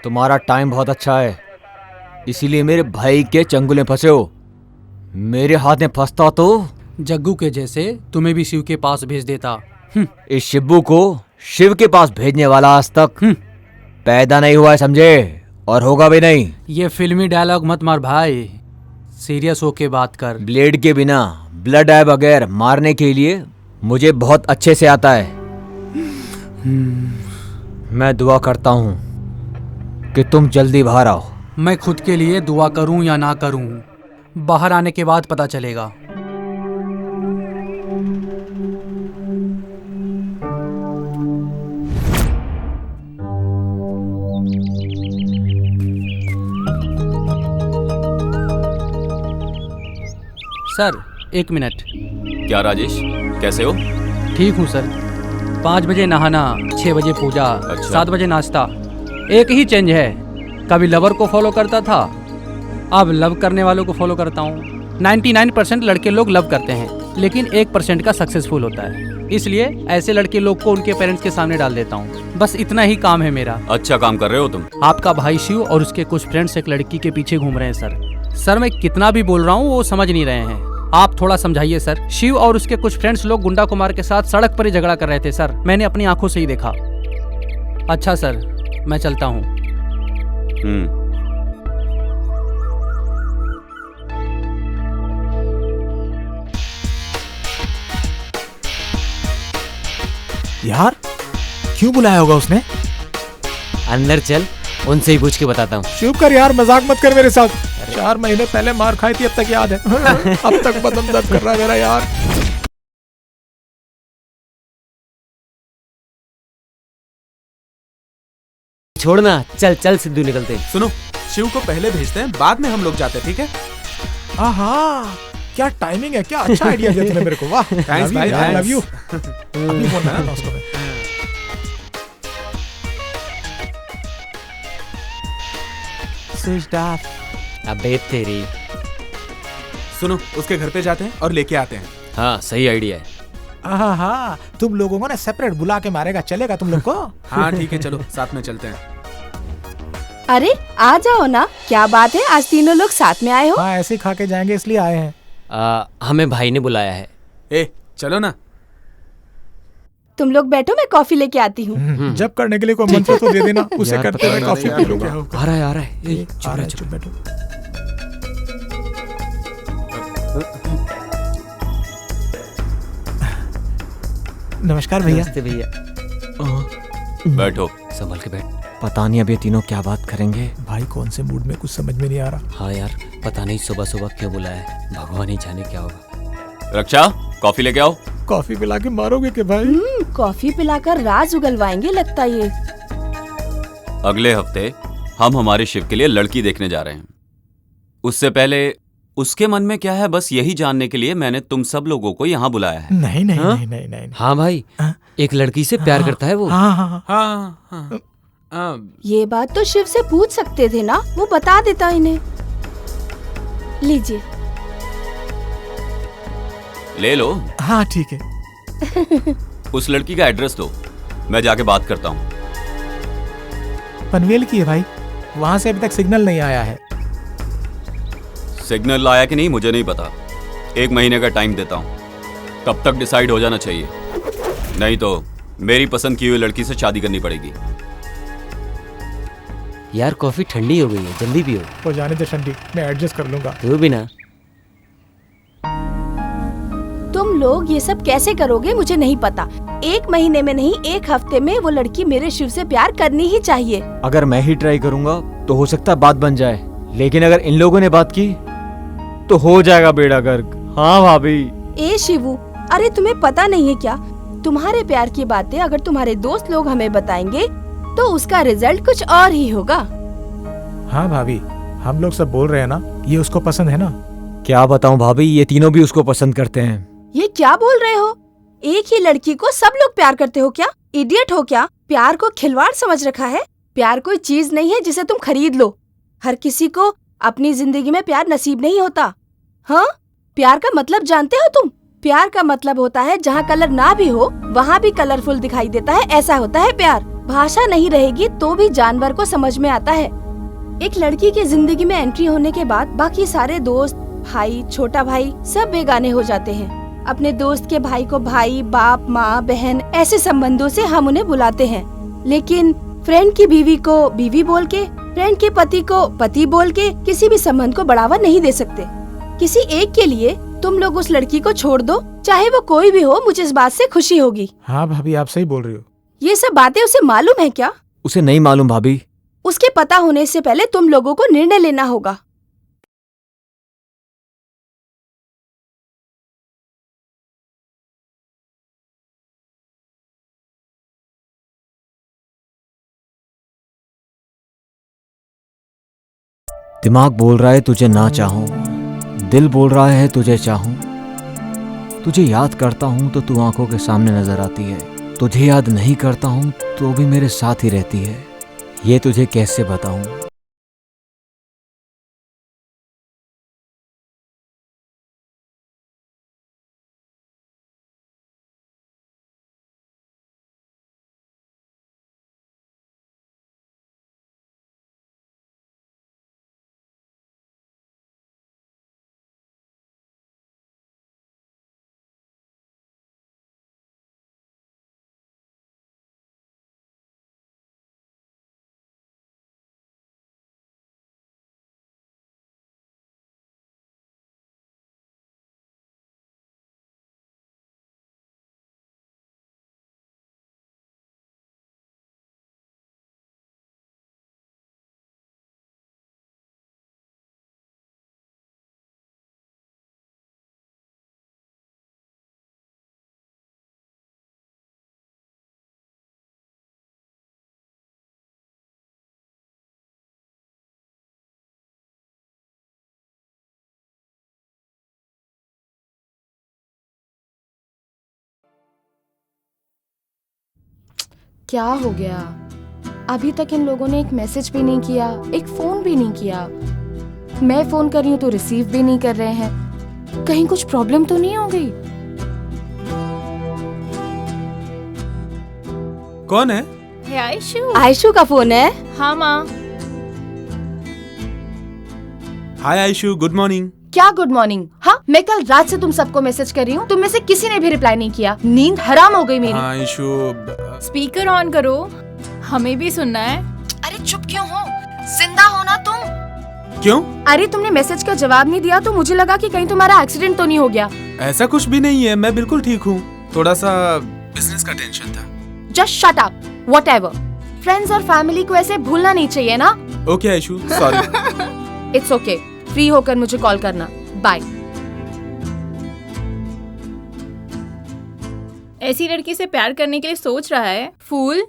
तुम्हारा टाइम बहुत अच्छा है, इसीलिए मेरे भाई के चंगुल में फंसे हो। मेरे हाथ में फंसता तो जग्गू के जैसे तुम्हें भी शिव के पास भेज देता। इस शिब्बू को शिव के पास भेजने वाला आज तक पैदा नहीं हुआ है, समझे? और होगा भी नहीं। ये फिल्मी डायलॉग मत मार भाई, सीरियस होके बात कर। ब्लेड के बिना, ब्लड आए बगैर मारने के लिए मुझे बहुत अच्छे से आता है। मैं दुआ करता हूँ कि तुम जल्दी बाहर आओ। मैं खुद के लिए दुआ करूं या ना करूं, बाहर आने के बाद पता चलेगा। Sir 1 minute. क्या राजेश, कैसे हो? ठीक हूँ सर। 5 बजे नहाना, 6 बजे पूजा, अच्छा। 7 बजे नाश्ता। एक ही चेंज है, कभी लवर को फॉलो करता था, अब लव करने वालों को फॉलो करता हूँ। 99% लड़के लोग लव करते हैं, लेकिन 1% का सक्सेसफुल होता है। इसलिए ऐसे लड़के लोग को उनके पेरेंट्स के सामने डाल देता हूँ। बस इतना ही काम है मेरा। अच्छा काम कर रहे हो तुम। आपका भाई शिव और उसके कुछ फ्रेंड्स एक लड़की के पीछे घूम रहे हैं सर। मैं कितना भी बोल रहा हूँ वो समझ नहीं रहे हैं। आप थोड़ा समझाइए सर। शिव और उसके कुछ फ्रेंड्स लोग गुंडा कुमार के साथ सड़क पर ही झगड़ा कर रहे थे सर, मैंने अपनी आंखों से ही देखा। अच्छा सर, मैं चलता हूँ। यार क्यों बुलाया होगा उसने? अंदर चल, उनसे ही पूछ के बताता हूँ। चुप कर यार, मजाक मत कर मेरे साथ। 4 महीने पहले मार खाई थी, अब तक याद है। अब तक बदन दर्द कर रहा है मेरा यार। छोड़ना, चल चल सिद्धू निकलते। सुनो, शिव को पहले भेजते हैं, बाद में हम लोग जाते हैं, ठीक है? आहा, क्या टाइमिंग है, क्या अच्छा आइडिया दिया तूने मेरे को। वाह, थैंक्स भाई, आई लव यू। अभी फोन लगाना उसको मैं। Switch off. अबे तेरी। सुनो, उसके घर पे जाते हैं और लेके आते हैं। हाँ सही आइडिया है। हाँ, तुम लोगों को ना सेपरेट बुला के मारेगा, चलेगा तुम लोग को? हाँ ठीक है, चलो साथ में चलते हैं। अरे आ जाओ ना, क्या बात है, आज तीनों लोग साथ में आए हो? हाँ ऐसे ही खा के जाएंगे इसलिए आए हैं। हमें भाई ने बुलाया है। ए चलो ना। तुम लोग बैठो, मैं कॉफी लेके आती हूँ। जब करने के लिए कोई मंत्र तो दे देना, उसे करते हुए कॉफी पी लूंगा। आ रहा है, आ रहा है। चुप बैठो। नमस्कार भैया। नमस्ते भैया। बैठो। संभल के बैठ। पता नहीं अब ये तीनों क्या बात करेंगे। भाई कौन से मूड में, कुछ समझ में नहीं आ रहा। हाँ यार, पता नहीं सुबह सुबह क्यों बुलाया है, भगवान ही जाने क्या होगा। रक्षा, कॉफी लेके आओ। कॉफी पिला के मारोगे के भाई? कॉफी पिलाकर राज उगलवाएंगे लगता है ये। अगले हफ्ते हम हमारे शिव के लिए लड़की देखने जा रहे हैं। उससे पहले उसके मन में क्या है बस यही जानने के लिए मैंने तुम सब लोगों को यहाँ बुलाया है। नहीं नहीं हाँ? नहीं नहीं नहीं हाँ भाई, एक लड़की से प्यार करता है वो। हाँ हाँ हाँ हाँ हाँ हाँ। ये बात तो शिव से पूछ सकते थे ना, वो बता देता इन्हें। लीजिए। ले लो। हाँ ठीक है। उस लड़की का एड्रेस दो, मैं जाके बात करता हूँ। पनवेल की है भाई, वहां से अभी तक सिग्नल नहीं आया है। सिग्नल आया कि नहीं मुझे नहीं पता, 1 महीने का टाइम देता हूँ, तब तक डिसाइड हो जाना चाहिए, नहीं तो मेरी पसंद की हुई लड़की से शादी करनी पड़ेगी। यार कॉफी ठंडी हो गई है, जल्दी पियो। हो जाने दे ठंडी, मैं एडजस्ट कर लूंगा। तू भी ना। तुम लोग ये सब कैसे करोगे मुझे नहीं पता। 1 महीने में नहीं, 1 हफ्ते में वो लड़की मेरे शिव से प्यार करनी ही चाहिए। अगर मैं ही ट्राई करूंगा तो हो सकता है बात बन जाए, लेकिन अगर इन लोगों ने बात की तो हो जाएगा बेड़ा गर्क। हाँ भाभी। ए शिवू, अरे तुम्हें पता नहीं है क्या, तुम्हारे प्यार की बातें अगर तुम्हारे दोस्त लोग हमें बताएंगे तो उसका रिजल्ट कुछ और ही होगा। हाँ भाभी, हम लोग सब बोल रहे हैं ना, ये उसको पसंद है ना। क्या बताऊं भाभी, ये तीनों भी उसको पसंद करते हैं। ये क्या बोल रहे हो? एक ही लड़की को सब लोग प्यार करते हो क्या? इडियट हो क्या? प्यार को खिलवाड़ समझ रखा है? प्यार कोई चीज नहीं है जिसे तुम खरीद लो। हर किसी को अपनी जिंदगी में प्यार नसीब नहीं होता। हाँ, प्यार का मतलब जानते हो तुम? प्यार का मतलब होता है जहाँ कलर ना भी हो वहाँ भी कलरफुल दिखाई देता है, ऐसा होता है प्यार। भाषा नहीं रहेगी तो भी जानवर को समझ में आता है। एक लड़की की जिंदगी में एंट्री होने के बाद बाकी सारे दोस्त, भाई, छोटा भाई सब बेगाने हो जाते हैं। अपने दोस्त के भाई को भाई, बाप, माँ, बहन ऐसे संबंधों से हम उन्हें बुलाते हैं, लेकिन फ्रेंड की बीवी को बीवी बोल के, फ्रेंड के पति को पति बोल के किसी भी संबंध को बढ़ावा नहीं दे सकते। किसी एक के लिए तुम लोग उस लड़की को छोड़ दो, चाहे वो कोई भी हो, मुझे इस बात से खुशी होगी। हाँ भाभी, आप सही बोल रही हो। ये सब बातें उसे मालूम है क्या? उसे नहीं मालूम भाभी। उसके पता होने से पहले तुम लोगों को निर्णय लेना होगा। दिमाग बोल रहा है तुझे ना चाहूं, दिल बोल रहा है तुझे चाहूं। तुझे याद करता हूं तो तू आंखों के सामने नजर आती है, तुझे याद नहीं करता हूं तो भी मेरे साथ ही रहती है। ये तुझे कैसे बताऊं। क्या हो गया? अभी तक इन लोगों ने एक मैसेज भी नहीं किया, एक फोन भी नहीं किया। मैं फोन कर रही हूँ तो रिसीव भी नहीं कर रहे हैं। कहीं कुछ प्रॉब्लम तो नहीं हो गई? कौन है? है आयशु। आयशु का फोन है? हाँ माँ। हाय आयशु, गुड मॉर्निंग। क्या गुड मॉर्निंग? हाँ, मैं कल रात से तुम सबको मैसेज कर रही हूँ, तुम में से किसी ने भी रिप्लाई नहीं किया। नींद हराम हो गई मेरी। हाँ आयशु, स्पीकर ऑन करो, हमें भी सुनना है। अरे चुप क्यों हो? जिंदा हो ना तुम? क्यों? अरे तुमने मैसेज का जवाब नहीं दिया तो मुझे लगा कि कहीं तुम्हारा एक्सीडेंट तो नहीं हो गया। ऐसा कुछ भी नहीं है, मैं बिल्कुल ठीक हूँ। थोड़ा सा बिजनेस का टेंशन था। Just shut up, whatever. Friends और फैमिली को ऐसे भूलना नहीं चाहिए ना। Okay Aishu, sorry. It's okay, free होकर मुझे कॉल करना। बाय। ऐसी लड़की से प्यार करने के लिए सोच रहा है? फूल।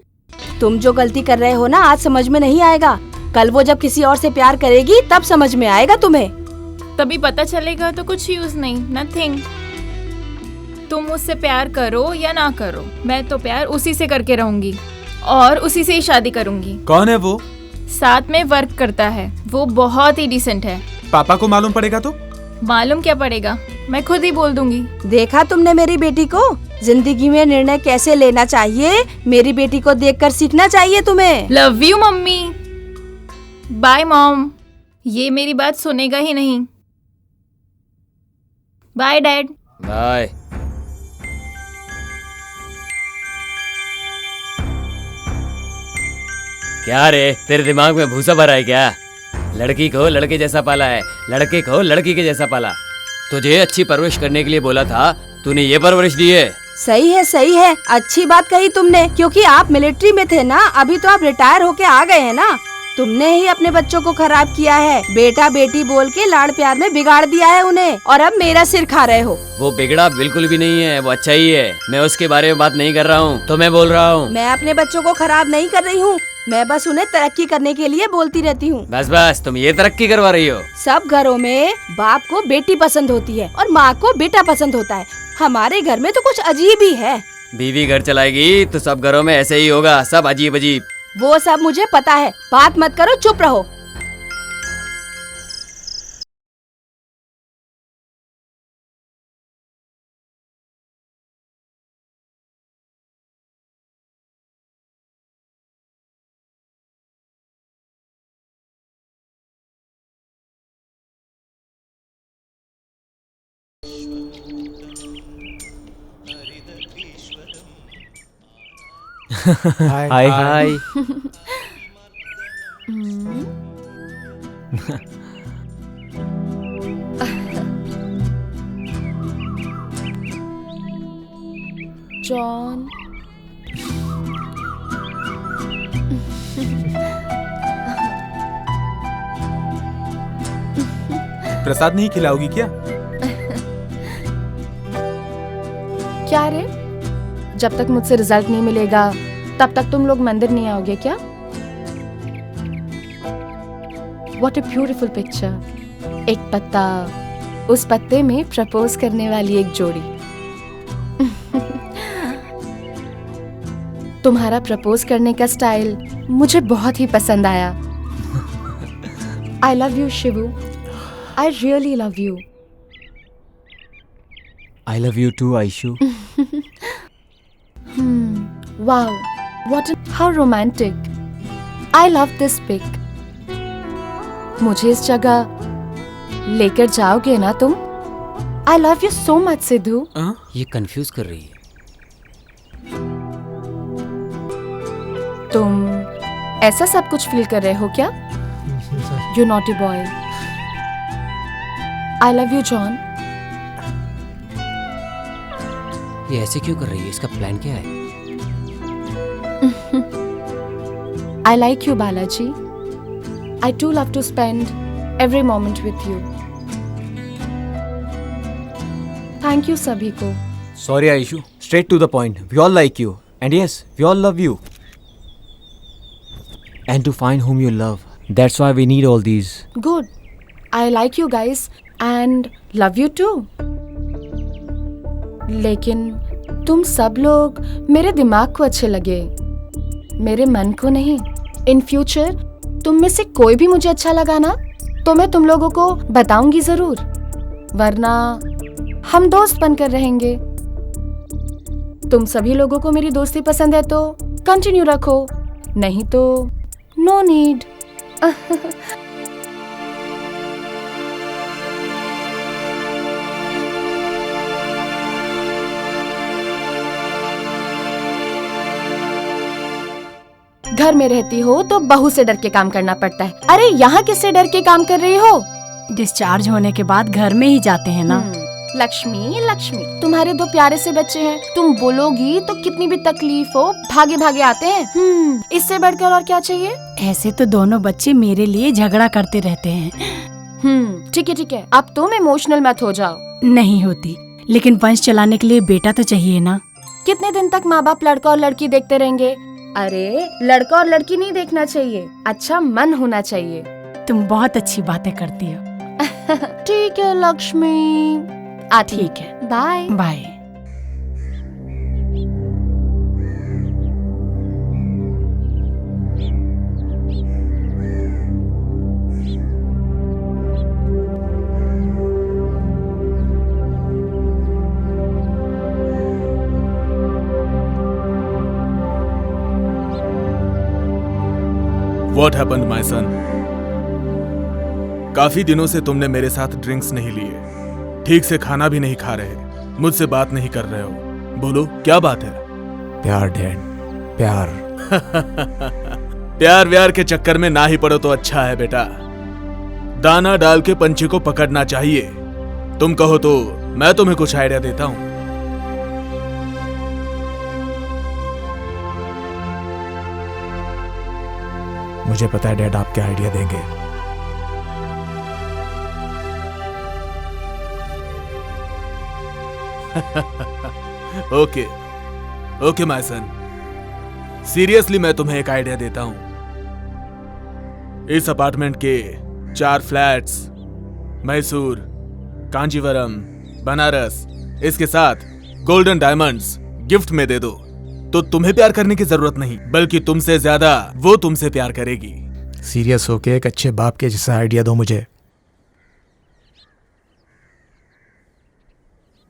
तुम जो गलती कर रहे हो ना, आज समझ में नहीं आएगा। कल वो जब किसी और से प्यार करेगी तब समझ में आएगा तुम्हें। तभी पता चलेगा तो कुछ यूज नहीं, नथिंग। तुम मुझसे प्यार करो या ना करो, मैं तो प्यार उसी से करके रहूंगी और उसी से ही शादी करूंगी। कौन है वो? साथ में वर्क करता है, वो बहुत ही डिसेंट है। पापा को मालूम पड़ेगा तो? मालूम क्या पड़ेगा, मैं खुद ही बोल दूंगी। देखा तुमने मेरी बेटी को? जिंदगी में निर्णय कैसे लेना चाहिए मेरी बेटी को देखकर सीखना चाहिए तुम्हें। Love you mummy. Bye mom. ये मेरी बात सुनेगा ही नहीं। Bye dad. बाय। क्या रे, तेरे दिमाग में भूसा भरा है क्या? लड़की को लड़के जैसा पाला है, लड़के को लड़की के जैसा पाला। तुझे अच्छी परवरिश करने के लिए बोला था, तूने ये परवरिश दी है। सही है, अच्छी बात कही तुमने, क्योंकि आप मिलिट्री में थे ना, अभी तो आप रिटायर होके आ गए हैं ना। तुमने ही अपने बच्चों को खराब किया है, बेटा बेटी बोल के लाड़ प्यार में बिगाड़ दिया है उन्हें, और अब मेरा सिर खा रहे हो। वो बिगड़ा बिल्कुल भी नहीं है, वो अच्छा ही है। मैं उसके बारे में बात नहीं कर रहा हूँ, तो मैं बोल रहा हूँ। मैं अपने बच्चों को खराब नहीं कर रही हूँ, मैं बस उन्हें तरक्की करने के लिए बोलती रहती हूँ। बस तुम ये तरक्की करवा रही हो। सब घरों में बाप को बेटी पसंद होती है और माँ को बेटा पसंद होता है, हमारे घर में तो कुछ अजीब ही है। बीवी घर चलाएगी तो सब घरों में ऐसे ही होगा, सब अजीब अजीब। वो सब मुझे पता है, बात मत करो, चुप रहो। हाय हाय। जॉन। प्रसाद नहीं खिलाओगी क्या? क्या रे, जब तक मुझसे रिजल्ट नहीं मिलेगा तब तक तुम लोग मंदिर नहीं आओगे क्या? What a beautiful picture. एक पत्ता, उस पत्ते में प्रपोज करने वाली एक जोड़ी। तुम्हारा प्रपोज करने का स्टाइल मुझे बहुत ही पसंद आया। I love you, Shibu. I really love you. I love you too, Aishu. Wow, how romantic. I love this pic. मुझे इस जगह लेकर जाओगे ना तुम? I love you so much, Sidhu. ये कंफ्यूज कर रही है। तुम ऐसा सब कुछ फील कर रहे हो क्या? You naughty boy. I love you, John. ये ऐसे क्यों कर रही है? इसका प्लान क्या है? I like you, Balaji. I too love to spend every moment with you. Thank you सभी को। Sorry, Aishu. Straight to the point. We all like you. And yes, we all love you. And to find whom you love. That's why we need all these. Good. I like you guys and love you too. लेकिन तुम सब लोग मेरे दिमाग को अच्छे लगे, मेरे मन को नहीं। इन फ्यूचर तुम में से कोई भी मुझे अच्छा लगा ना तो मैं तुम लोगों को बताऊंगी जरूर, वरना हम दोस्त बनकर रहेंगे। तुम सभी लोगों को मेरी दोस्ती पसंद है तो कंटिन्यू रखो, नहीं तो नो नीड। घर में रहती हो तो बहू से डर के काम करना पड़ता है। अरे यहाँ किससे डर के काम कर रही हो? डिस्चार्ज होने के बाद घर में ही जाते हैं ना। लक्ष्मी लक्ष्मी, तुम्हारे दो प्यारे से बच्चे हैं, तुम बोलोगी तो कितनी भी तकलीफ हो भागे भागे आते हैं। इससे बढ़कर और क्या चाहिए? ऐसे तो दोनों बच्चे मेरे लिए झगड़ा करते रहते हैं। ठीक है, अब तुम इमोशनल मत हो जाओ। नहीं होती, लेकिन वंश चलाने के लिए बेटा तो चाहिए ना। कितने दिन तक माँ बाप लड़का और लड़की देखते रहेंगे? अरे लड़का और लड़की नहीं देखना चाहिए, अच्छा मन होना चाहिए। तुम बहुत अच्छी बातें करती हो। ठीक है लक्ष्मी, आती हूँ। ठीक है, bye bye. What happened, my son? काफी दिनों से तुमने मेरे साथ ड्रिंक्स नहीं लिए, ठीक से खाना भी नहीं खा रहे, मुझसे बात नहीं कर रहे हो। बोलो क्या बात है? प्यार डैड, प्यार। प्यार व्यार के चक्कर में ना ही पड़ो तो अच्छा है बेटा। दाना डाल के पंछी को पकड़ना चाहिए। तुम कहो तो मैं तुम्हें कुछ आइडिया देता हूं। मुझे पता है डैड आप क्या आइडिया देंगे। Okay okay my son, seriously मैं तुम्हें एक आइडिया देता हूं। इस अपार्टमेंट के 4 फ्लैट्स मैसूर, कांजीवरम, बनारस, इसके साथ गोल्डन डायमंड्स गिफ्ट में दे दो तो तुम्हें प्यार करने की जरूरत नहीं, बल्कि तुमसे ज्यादा वो तुमसे प्यार करेगी। सीरियस होके एक अच्छे बाप के जैसा आइडिया दो मुझे।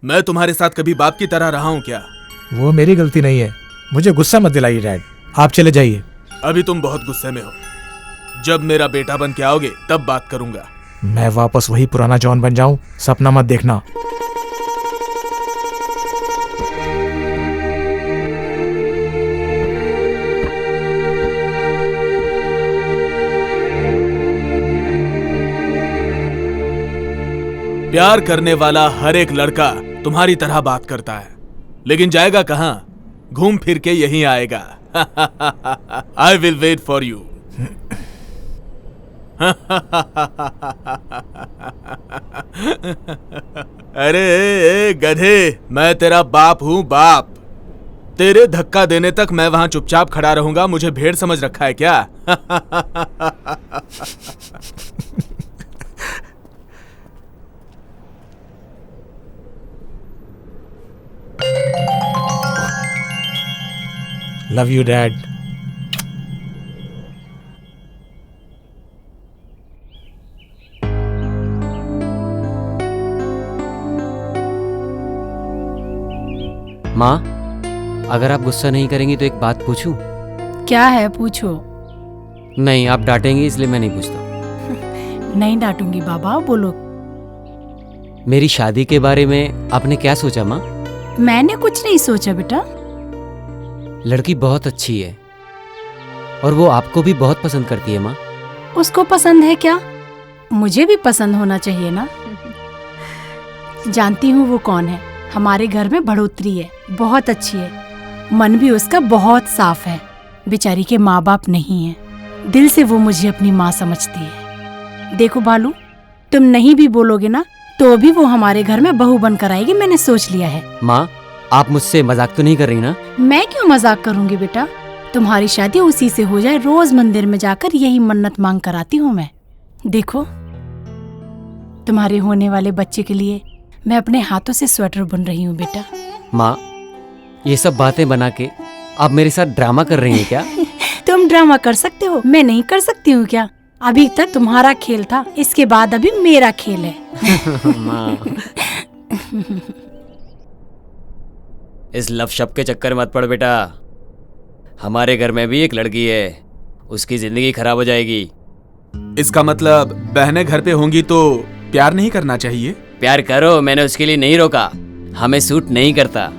मैं तुम्हारे साथ कभी बाप की तरह रहा हूं क्या? वो मेरी गलती नहीं है, मुझे गुस्सा मत दिलाइए डैड, आप चले जाइए। अभी तुम बहुत गुस्से में हो, जब मेरा बेटा बन के आओगे तब बात करूंगा। मैं वापस वही पुराना जॉन बन जाऊं, सपना मत देखना। प्यार करने वाला हर एक लड़का तुम्हारी तरह बात करता है, लेकिन जाएगा कहां? घूम फिर के यहीं आएगा। I will wait for you. अरे गधे, मैं तेरा बाप हूं, बाप। तेरे धक्का देने तक मैं वहां चुपचाप खड़ा रहूंगा। मुझे भेड़ समझ रखा है क्या? Love you dad. माँ, अगर आप गुस्सा नहीं करेंगी तो एक बात पूछूं? क्या है, पूछो। नहीं, आप डांटेंगी इसलिए मैं नहीं पूछता। नहीं डांटूंगी बाबा, बोलो। मेरी शादी के बारे में आपने क्या सोचा माँ? मैंने कुछ नहीं सोचा बेटा। लड़की बहुत अच्छी है और वो आपको भी बहुत पसंद करती है माँ। उसको पसंद है क्या? मुझे भी पसंद होना चाहिए ना। जानती हूँ वो कौन है। हमारे घर में बढ़ोतरी है, बहुत अच्छी है, मन भी उसका बहुत साफ है। बेचारी के माँ बाप नहीं है, दिल से वो मुझे अपनी माँ समझती है। देखो बालू, तुम नहीं भी बोलोगे ना तो भी वो हमारे घर में बहू बनकर आएगी, मैंने सोच लिया है। माँ, आप मुझसे मजाक तो नहीं कर रही ना? मैं क्यों मजाक करूंगी बेटा, तुम्हारी शादी उसी से हो जाए। रोज मंदिर में जाकर यही मन्नत मांग कर आती हूँ मैं। देखो, तुम्हारे होने वाले बच्चे के लिए मैं अपने हाथों से स्वेटर बुन रही हूँ बेटा। माँ, ये सब बातें बना के आप मेरे साथ ड्रामा कर रही हैं क्या? तुम ड्रामा कर सकते हो, मैं नहीं कर सकती हूँ क्या? अभी तक तुम्हारा खेल था, इसके बाद अभी मेरा खेल है। माँ, इस लव शब्द के चक्कर मत पड़ बेटा। हमारे घर में भी एक लड़की है, उसकी जिंदगी खराब हो जाएगी। इसका मतलब बहनें घर पे होंगी तो प्यार नहीं करना चाहिए? प्यार करो, मैंने उसके लिए नहीं रोका। हमें सूट नहीं करता।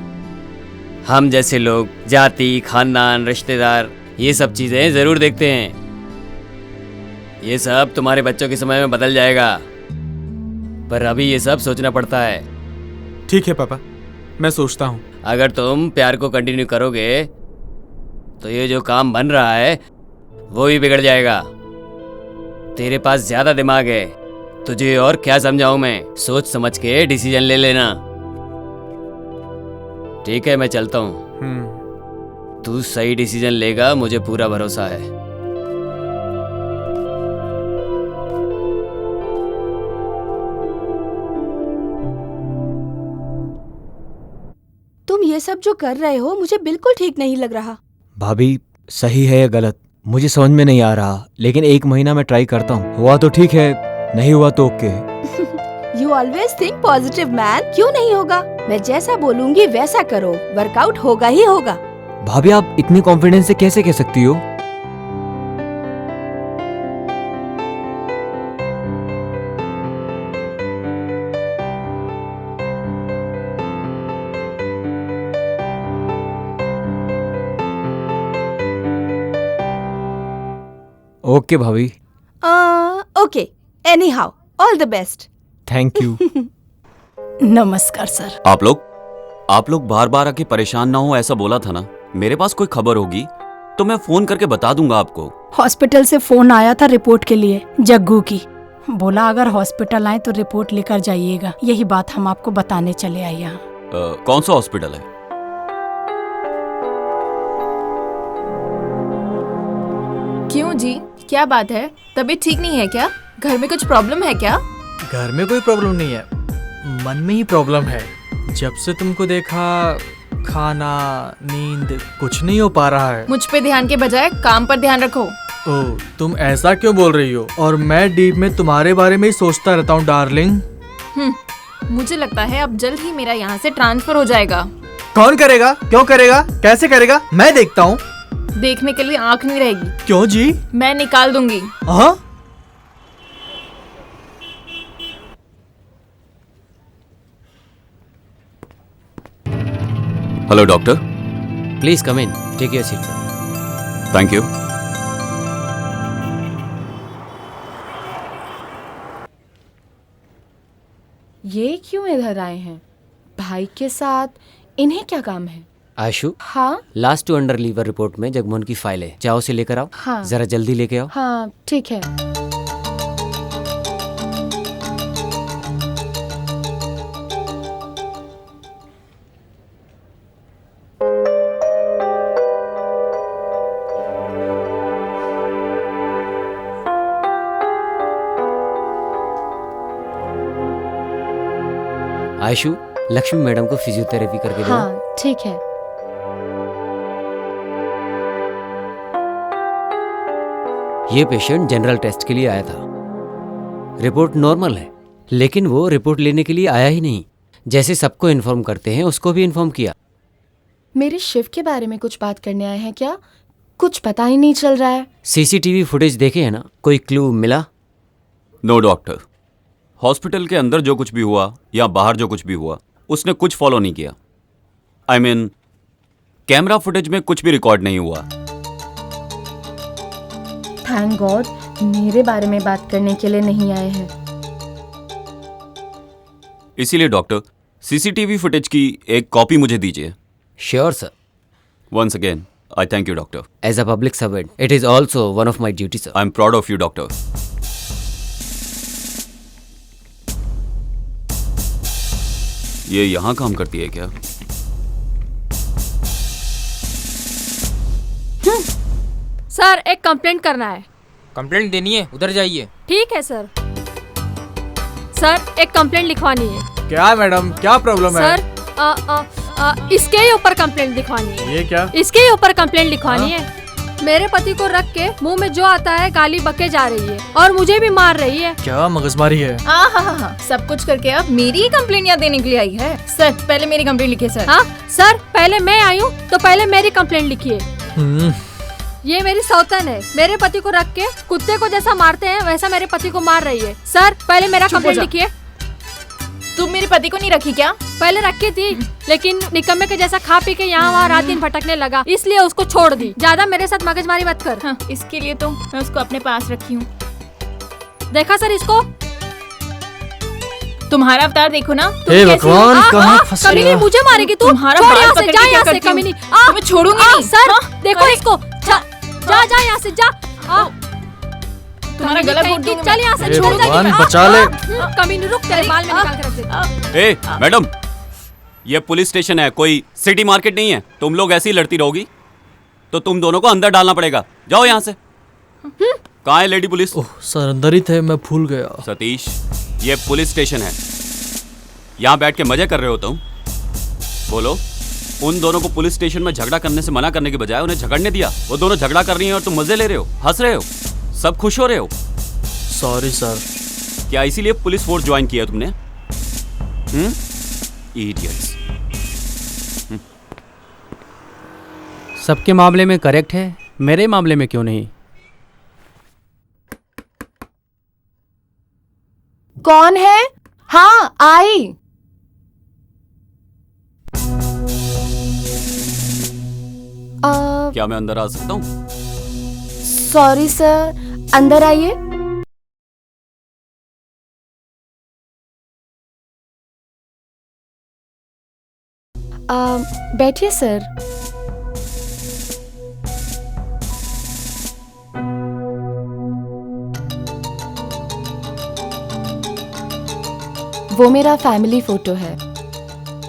हम जैसे लोग जाति, खानदान, रिश्तेदार, ये सब चीजें जरूर देखते हैं। ये सब तुम्हारे बच्चों के समय में बदल जाएगा, पर अभी ये सब सोचना पड़ता है। ठीक है पापा, मैं सोचता हूँ। अगर तुम प्यार को कंटिन्यू करोगे तो ये जो काम बन रहा है वो भी बिगड़ जाएगा। तेरे पास ज्यादा दिमाग है, तुझे और क्या समझाऊं मैं? सोच समझ के डिसीजन ले लेना। ठीक है, मैं चलता हूँ। तू सही डिसीजन लेगा, मुझे पूरा भरोसा है। ये सब जो कर रहे हो मुझे बिल्कुल ठीक नहीं लग रहा। भाभी सही है या गलत मुझे समझ में नहीं आ रहा, लेकिन 1 महीना मैं ट्राई करता हूँ। हुआ तो ठीक है, नहीं हुआ तो okay. You always think positive man. क्यों नहीं होगा? मैं जैसा बोलूंगी वैसा करो, वर्कआउट होगा ही होगा। भाभी आप इतने कॉन्फिडेंस से कैसे कह सकती हो? ओके भाभी। Okay, any how, all the best. Thank you. नमस्कार सर। आप लोग बार बार आके परेशान ना हो ऐसा बोला था ना। मेरे पास कोई खबर होगी तो मैं फोन करके बता दूंगा आपको। हॉस्पिटल से फोन आया था रिपोर्ट के लिए, जग्गू की। बोला अगर हॉस्पिटल आए तो रिपोर्ट लेकर जाइएगा। यही बात हम आपको बताने चले आए यहाँ। कौन सा हॉस्पिटल है? क्यों जी, क्या बात है? तबीयत ठीक नहीं है क्या? घर में कुछ प्रॉब्लम है क्या? घर में कोई प्रॉब्लम नहीं है, मन में ही प्रॉब्लम है। जब से तुमको देखा खाना नींद कुछ नहीं हो पा रहा है। मुझ पे ध्यान के बजाय काम पर ध्यान रखो। ओह, तुम ऐसा क्यों बोल रही हो? और मैं डीप में तुम्हारे बारे में ही सोचता रहता हूँ डार्लिंग। मुझे लगता है अब जल्द ही मेरा यहाँ से ट्रांसफर हो जाएगा। कौन करेगा? क्यों करेगा? कैसे करेगा? मैं देखता हूँ। देखने के लिए आंख नहीं रहेगी। क्यों जी? मैं निकाल दूंगी। हाँ? Hello doctor. Please come in, take your seat sir. Thank you. ये क्यों इधर आए हैं? भाई के साथ इन्हें क्या काम है? आशु, हाँ last two under liver report में जगमोहन की फाइल है, जाओ उसे लेकर आओ। हाँ। जरा जल्दी लेके आओ। हाँ ठीक है। आशु, लक्ष्मी मैडम को फिजियोथेरेपी करके दो। हाँ ठीक है। ये पेशेंट जनरल टेस्ट के लिए आया था। रिपोर्ट नॉर्मल है, लेकिन वो रिपोर्ट लेने के लिए आया ही नहीं। जैसे सबको इन्फॉर्म करते हैं उसको भी इन्फॉर्म किया। मेरे शिफ्ट के बारे में कुछ बात करने आए हैं क्या? कुछ पता ही नहीं चल रहा है। सीसीटीवी फुटेज देखे है ना? कोई क्लू मिला? नो डॉक्टर, हॉस्पिटल के अंदर जो कुछ भी हुआ या बाहर जो कुछ भी हुआ उसने कुछ फॉलो नहीं किया। I mean, कैमरा फुटेज में कुछ भी रिकॉर्ड नहीं हुआ। थैंक गॉड मेरे बारे में बात करने के लिए नहीं आए हैं। इसीलिए डॉक्टर, सीसीटीवी फुटेज की एक कॉपी मुझे दीजिए। Sure sir. Once again I thank you doctor. As a public servant it is also one of my duty sir. I am proud of you doctor. ये यहाँ काम करती है क्या? सर एक कंप्लेंट करना है। कंप्लेंट देनी है? उधर जाइए। ठीक है सर। सर एक कंप्लेंट लिखवानी है। क्या मैडम, क्या प्रॉब्लम है? सर इसके ही ऊपर कंप्लेंट लिखवानी है। ये क्या? इसके ही ऊपर कंप्लेंट लिखवानी है। मेरे पति को रख के मुंह में जो आता है गाली बके जा रही है और मुझे भी मार रही है। क्या मगजमारी है? हाँ, सब कुछ करके अब मेरी ही कंप्लेंट यहाँ देने के लिए आई है। सर पहले मेरी कंप्लेंट लिखिए सर। हाँ सर, पहले मैं आई हूँ तो पहले मेरी कंप्लेंट लिखिए। ये मेरी सौतन है, मेरे पति को रख के कुत्ते को जैसा मारते हैं वैसा मेरे पति को मार रही है। सर पहले मेरा कंप्लेंट लिखिए। तुम मेरे पति को नहीं रखी क्या? पहले रखी थी, लेकिन निकम्मे के जैसा खा पी के यहाँ वहाँ रात दिन भटकने लगा, इसलिए उसको छोड़ दी। ज्यादा मेरे साथ मगजमारी मत कर। हाँ, इसके लिए तो मैं उसको अपने पास रखी हूँ। देखा सर इसको? तुम्हारा अवतार देखो ना। हे भगवान, कहाँ फंस कमीनी गया? मुझे मारेगी तू। तुम्हारा छोड़ बाल यहाँ पकड़ से, के जा क्या यहाँ से करती हूँ? कमीनी। तुम्हें छोड़ूंगी नहीं। सर देखो अरे, इसको। जा जा यहाँ से जा। तुम्हारा गला घोट दूंगी। चल यहाँ से, हे छोड़ भगवान, जाएगी। बचा ले। कमीनी रुक, तेरे बाल में निकाल के रख दे। ए मैडम, ये पुलिस स्टेशन है, कोई सिटी मार्केट नहीं है। तुम लोग ऐसे ही लड़ती रहोगी तो तुम दोनों को अंदर डालना पड़ेगा। जाओ यहाँ से। कहाँ है लेडी पुलिस? ओह सर अंदर ही थे, मैं भूल गया। सतीश, ये पुलिस स्टेशन है, यहाँ बैठ के मजे कर रहे हो तुम? बोलो। उन दोनों को पुलिस स्टेशन में झगड़ा करने से मना करने के बजाय उन्हें झगड़ने दिया। वो दोनों झगड़ा कर रही हैं और तुम मजे ले रहे हो, हंस रहे हो, सब खुश हो रहे हो। Sorry sir. क्या इसीलिए पुलिस फोर्स ज्वाइन किया तुमने? इडियट्स। सबके मामले में करेक्ट है, मेरे मामले में क्यों नहीं? कौन है? हाँ, आई। क्या मैं अंदर आ सकता हूँ? सॉरी सर, अंदर आइए। बैठिए सर। वो मेरा फैमिली फोटो है।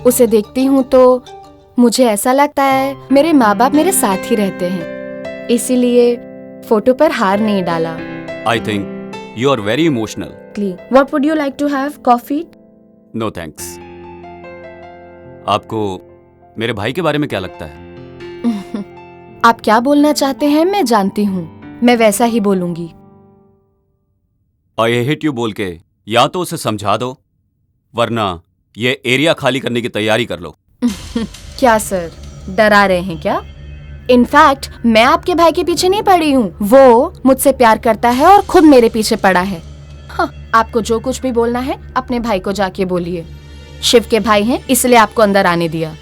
उसे देखती हूँ तो मुझे ऐसा लगता है मेरे माँ बाप मेरे साथ ही रहते हैं, इसीलिए फोटो पर हार नहीं डाला। I think you are very emotional. What would you like to have? Coffee? No thanks. आपको मेरे भाई के बारे में क्या लगता है? आप क्या बोलना चाहते हैं मैं जानती हूँ, मैं वैसा ही बोलूंगी। I hate you बोल के या तो उसे समझा दो, वरना ये एरिया खाली करने की तैयारी कर लो। क्या सर, डरा रहे हैं क्या? इनफैक्ट मैं आपके भाई के पीछे नहीं पड़ी हूँ, वो मुझसे प्यार करता है और खुद मेरे पीछे पड़ा है। हाँ, आपको जो कुछ भी बोलना है अपने भाई को जाके बोलिए। शिव के भाई हैं इसलिए आपको अंदर आने दिया।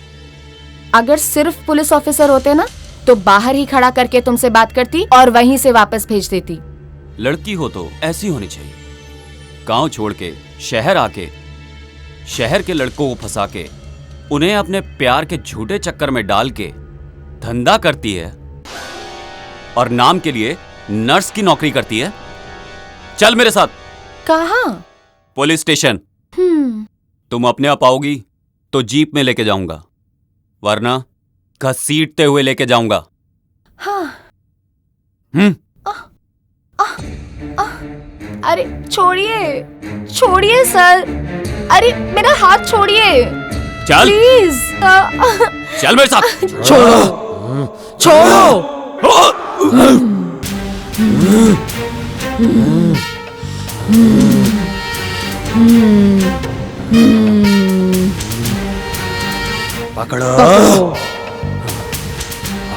अगर सिर्फ पुलिस ऑफिसर होते ना तो बाहर ही खड़ा करके तुमसे बात करती और वहीं से वापस भेज देती। लड़की हो तो ऐसी होनी चाहिए, गांव छोड़ के शहर आके शहर के लड़कों को फंसा के उन्हें अपने प्यार के झूठे चक्कर में डाल के धंधा करती है और नाम के लिए नर्स की नौकरी करती है। चल मेरे साथ। कहाँ? Police station. तुम अपने आप आओगी तो जीप में लेके जाऊंगा, वरना घसीटते हुए लेके जाऊंगा। हाँ। अरे छोड़िए, छोड़िए सर, अरे मेरा हाथ छोड़िए चल प्लीज। चल मेरे साथ। छोड़ो, छोड़ो। पकड़ो,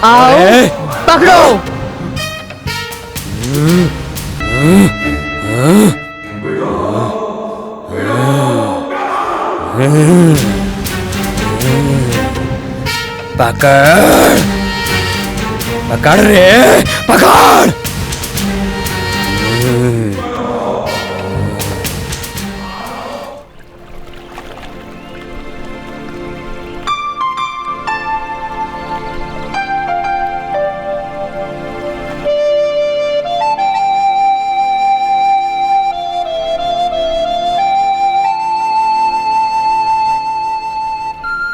आओ, पकड़ो। पकड़, पकड़ रे, पकड़।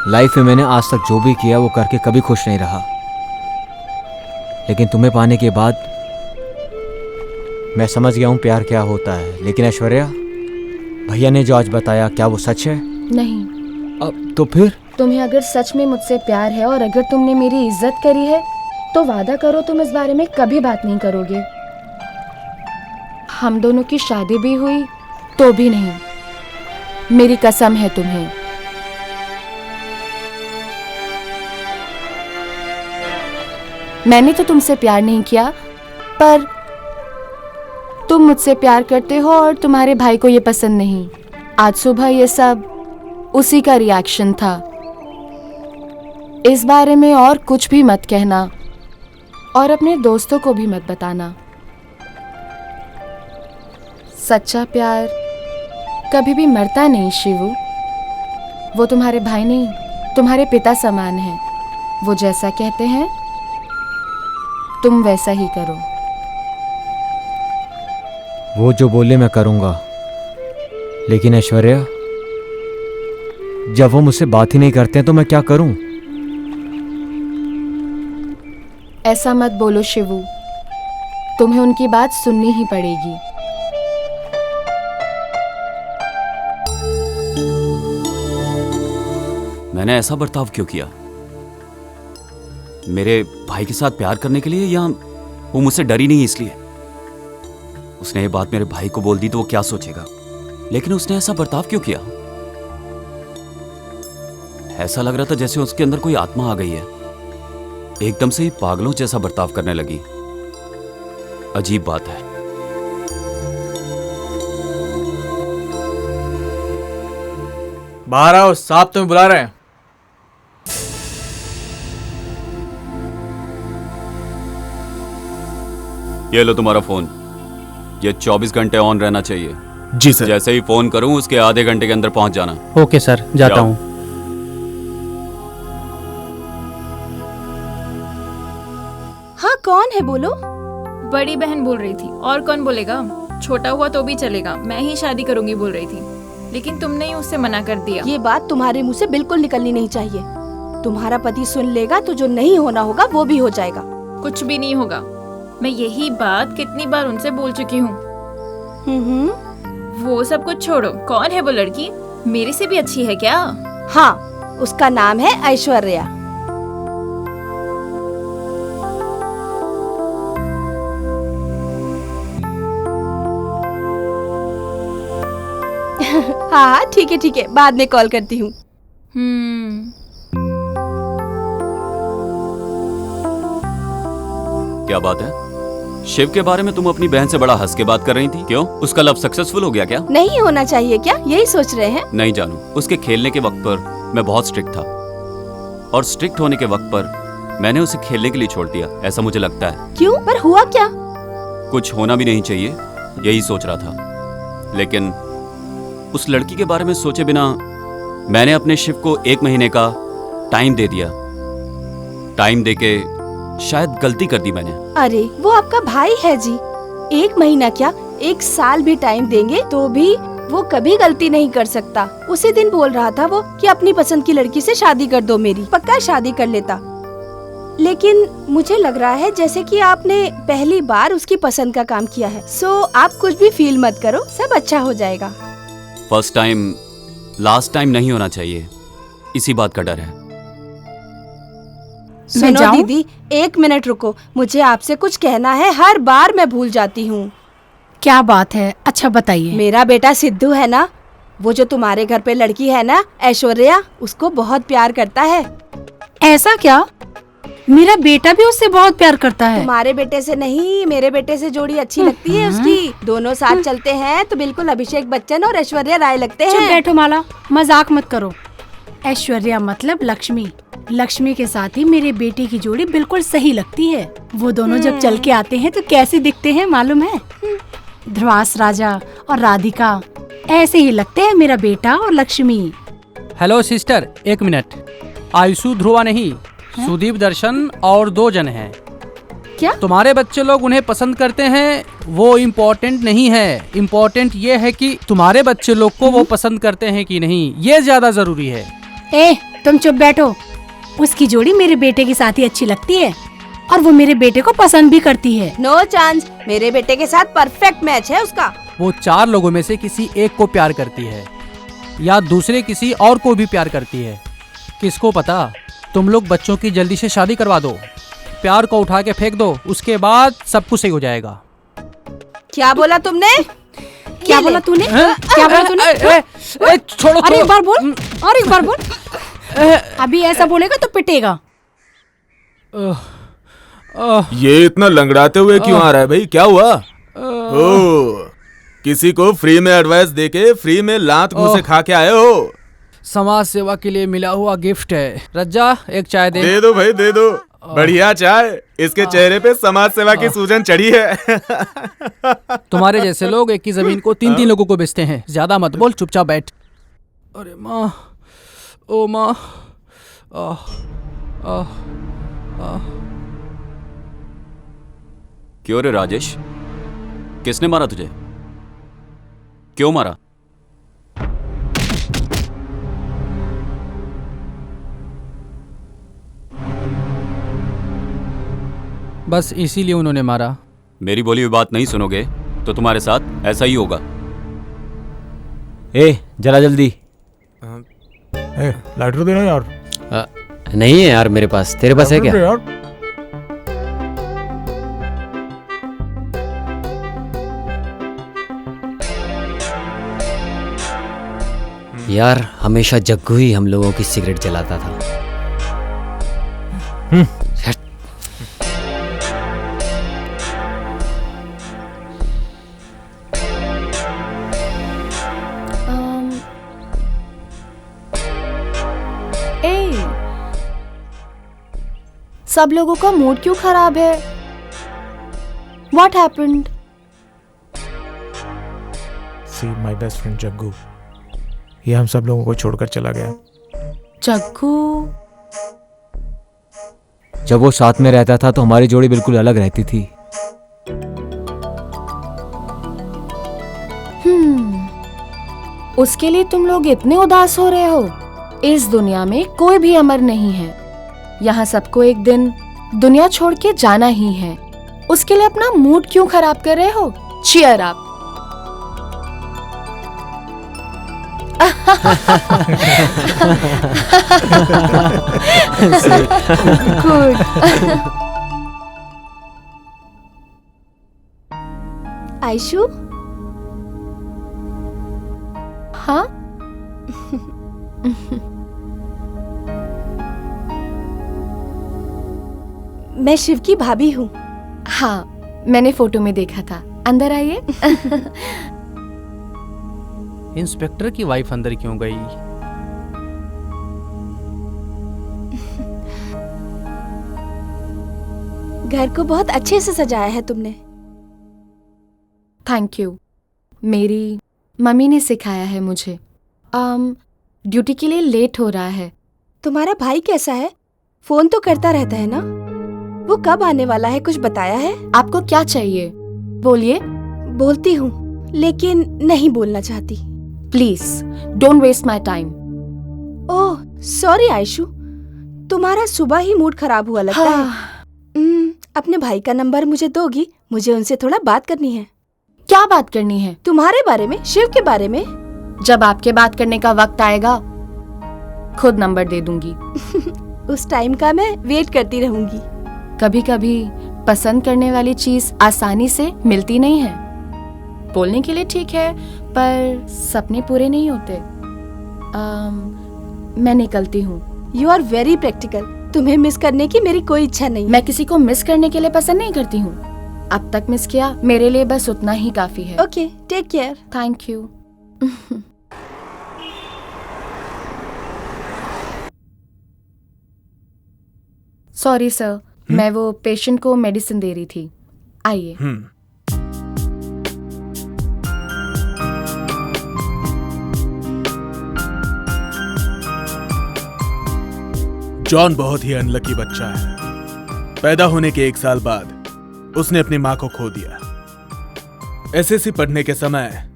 लाइफ में मैंने आज तक जो भी किया वो करके कभी खुश नहीं रहा, लेकिन तुम्हें पाने के बाद मैं समझ गया हूँ प्यार क्या होता है। लेकिन ऐश्वर्या, भैया ने जो आज बताया क्या वो सच है? नहीं। अब तो फिर? तुम्हें अगर सच में मुझसे प्यार है और अगर तुमने मेरी इज्जत करी है तो वादा करो तुम इस बारे में कभी बात नहीं करोगे। हम दोनों की शादी भी हुई तो भी नहीं, मेरी कसम है तुम्हें। मैंने तो तुमसे प्यार नहीं किया, पर तुम मुझसे प्यार करते हो और तुम्हारे भाई को ये पसंद नहीं। आज सुबह ये सब उसी का रिएक्शन था। इस बारे में और कुछ भी मत कहना और अपने दोस्तों को भी मत बताना। सच्चा प्यार कभी भी मरता नहीं शिवू। वो तुम्हारे भाई नहीं, तुम्हारे पिता समान है। वो जैसा कहते हैं तुम वैसा ही करो। वो जो बोले मैं करूंगा, लेकिन ऐश्वर्या, जब वो मुझसे बात ही नहीं करते हैं तो मैं क्या करूं? ऐसा मत बोलो शिवू, तुम्हें उनकी बात सुननी ही पड़ेगी। मैंने ऐसा बर्ताव क्यों किया? मेरे भाई के साथ प्यार करने के लिए या वो मुझसे डरी नहीं इसलिए? उसने ये बात मेरे भाई को बोल दी तो वो क्या सोचेगा, लेकिन उसने ऐसा बर्ताव क्यों किया? ऐसा लग रहा था जैसे उसके अंदर कोई आत्मा आ गई है। एकदम से ही पागलों जैसा बर्ताव करने लगी। अजीब बात है। बाहर आओ, साहब तुम्हें बुला रहे हैं। ये लो तुम्हारा फोन। ये 24 घंटे ऑन रहना चाहिए। जी सर। जैसे ही फोन करूं उसके आधे घंटे के अंदर पहुंच जाना। ओके सर, जाता हूँ। हाँ, कौन है बोलो? बड़ी बहन बोल रही थी, और कौन बोलेगा? छोटा हुआ तो भी चलेगा, मैं ही शादी करूंगी बोल रही थी, लेकिन तुमने ही उससे मना कर दिया। ये बात तुम्हारे मुंह से बिल्कुल निकलनी नहीं चाहिए। तुम्हारा पति सुन लेगा तो जो नहीं होना होगा वो भी हो जाएगा। कुछ भी नहीं होगा। मैं यही बात कितनी बार उनसे बोल चुकी हूँ। वो सब कुछ छोड़ो, कौन है वो लड़की? मेरे से भी अच्छी है क्या? हाँ, उसका नाम है ऐश्वर्या। हाँ ठीक है, बाद में कॉल करती हूँ। क्या बात है? शिव के बारे में तुम अपनी बहन से बड़ा हंस के बात कर रही थी, क्यों? उसका लव सक्सेसफुल हो गया क्या? नहीं होना चाहिए क्या, यही सोच रहे हैं? नहीं जानू, उसके खेलने के वक्त पर मैं बहुत स्ट्रिक्ट था, और स्ट्रिक्ट होने के वक्त पर मैंने उसे खेलने के लिए छोड़ दिया, ऐसा मुझे लगता है। क्यों? पर हुआ क्या? कुछ होना भी नहीं चाहिए, यही सोच रहा था, लेकिन उस लड़की के बारे में सोचे बिना मैंने अपने शिव को 1 महीने का टाइम दे दिया। टाइम देके शायद गलती कर दी मैंने। अरे वो आपका भाई है जी, 1 महीना क्या 1 साल भी टाइम देंगे तो भी वो कभी गलती नहीं कर सकता। उसी दिन बोल रहा था वो कि अपनी पसंद की लड़की से शादी कर दो मेरी, पक्का शादी कर लेता। लेकिन मुझे लग रहा है जैसे कि आपने पहली बार उसकी पसंद का काम किया है। सो आप कुछ भी फील मत करो, सब अच्छा हो जाएगा। फर्स्ट टाइम लास्ट टाइम नहीं होना चाहिए, इसी बात का डर है। सुनो दीदी, 1 मिनट रुको, मुझे आपसे कुछ कहना है, हर बार मैं भूल जाती हूँ। क्या बात है? अच्छा बताइए। मेरा बेटा सिद्धू है ना, वो जो तुम्हारे घर पे लड़की है ना ऐश्वर्या, उसको बहुत प्यार करता है। ऐसा क्या? मेरा बेटा भी उससे बहुत प्यार करता है। तुम्हारे बेटे से नहीं, मेरे बेटे से जोड़ी अच्छी लगती है उसकी। दोनों साथ चलते हैं तो बिल्कुल अभिषेक बच्चन और ऐश्वर्या राय लगते हैं। चुप बैठो माला, मजाक मत करो। ऐश्वर्या मतलब लक्ष्मी। लक्ष्मी के साथ ही मेरे बेटे की जोड़ी बिल्कुल सही लगती है। वो दोनों जब चल के आते हैं तो कैसे दिखते हैं मालूम है? ध्रुवास राजा और राधिका, ऐसे ही लगते हैं मेरा बेटा और Lakshmi. Hello sister, 1 minute. Ayushu Dhruva नहीं, सुदीप दर्शन और 2 जन हैं। क्या? तुम्हारे बच्चे लोग उन्हें पसंद करते हैं वो इम्पोर्टेंट नहीं है। इम्पोर्टेंट ये है कि तुम्हारे बच्चे लोग को वो पसंद करते हैं कि नहीं, ये ज्यादा जरूरी है। ए, तुम चुप बैठो। उसकी जोड़ी मेरे बेटे के साथ ही अच्छी लगती है और वो मेरे बेटे को पसंद भी करती है। नो चांस, मेरे बेटे के साथ परफेक्ट मैच है उसका। वो 4 लोगों में से किसी एक को प्यार करती है या दूसरे किसी और को भी प्यार करती है, किसको पता। तुम लोग बच्चों की जल्दी से शादी करवा दो, प्यार को उठा के फेंक दो, उसके बाद सब कुछ सही हो जाएगा। क्या बोला तुमने? क्या बोला तूने? क्या बोला तूने? छोड़ो। अरे एक बार बोल, और एक बार बोल। अभी ऐसा बोलेगा तो पिटेगा। ये इतना लंगड़ाते हुए क्यों आ रहा है भाई, क्या हुआ? ओ, किसी को फ्री में एडवाइस देके फ्री में लात मुंह से खा के आए हो? समाज सेवा के लिए मिला हुआ गिफ्ट है। रज्जा, एक चाय दे। दे दो भाई, दे दो। बढ़िया चाय। इसके चेहरे पे समाज सेवा की सूजन चढ़ी है। तुम्हारे जैसे लोग एक ही जमीन को 3-3 लोगों को बेचते हैं। ज्यादा मत बोल, चुपचाप बैठ। अरे माँ, ओ माँ। क्यों रे राजेश, किसने मारा तुझे? क्यों मारा? बस इसीलिए उन्होंने मारा। मेरी बोली हुई बात नहीं सुनोगे तो तुम्हारे साथ ऐसा ही होगा। ए, जरा जल्दी। लाइटर देना यार। नहीं है यार मेरे पास, तेरे पास है क्या? यार हमेशा जग्गू ही हम लोगों की सिगरेट जलाता था। हट। सब लोगों का मूड क्यों खराब है? What happened? See my best friend Jaggu, ये हम सब लोगों को छोड़कर चला गया। जग्गू? जब वो साथ में रहता था तो हमारी जोड़ी बिल्कुल अलग रहती थी। उसके लिए तुम लोग इतने उदास हो रहे हो? इस दुनिया में कोई भी अमर नहीं है। यहाँ सबको एक दिन दुनिया छोड़ के जाना ही है। उसके लिए अपना मूड क्यों खराब कर रहे हो? Cheer up. गुड। आयशु? हाँ? मैं शिव की भाभी हूँ। हाँ, मैंने फोटो में देखा था। अंदर आइए। इंस्पेक्टर की वाइफ अंदर क्यों गई? घर को बहुत अच्छे से सजाया है तुमने। Thank you. मेरी मम्मी ने सिखाया है मुझे। ड्यूटी के लिए लेट हो रहा है। तुम्हारा भाई कैसा है? फोन तो करता रहता है ना? वो कब आने वाला है, कुछ बताया है? आपको क्या चाहिए? बोलिए। बोलती हूँ लेकिन नहीं बोलना चाहती। Please don't waste my time. Oh sorry Ayshu, तुम्हारा सुबह ही मूड खराब हुआ लगता है। अपने भाई का नंबर मुझे दोगी? मुझे उनसे थोड़ा बात करनी है। क्या बात करनी है? तुम्हारे बारे में, शिव के बारे में। जब आपके बात करने का वक्त आएगा खुद नंबर दे दूंगी। उस टाइम का मैं वेट करती रहूंगी। कभी कभी पसंद करने वाली चीज आसानी से मिलती नहीं है। बोलने के लिए ठीक है पर सपने पूरे नहीं होते। मैं निकलती हूँ। You are very practical. तुम्हें मिस करने की मेरी कोई इच्छा नहीं। मैं किसी को मिस करने के लिए पसंद नहीं करती हूँ। अब तक मिस किया, मेरे लिए बस उतना ही काफी है। Okay, take care. Thank you. Sorry sir, मैं वो पेशेंट को मेडिसिन दे रही थी। आइए। जॉन बहुत ही अनलकी बच्चा है। पैदा होने के 1 साल बाद उसने अपनी मां को खो दिया। एसएससी पढ़ने के समय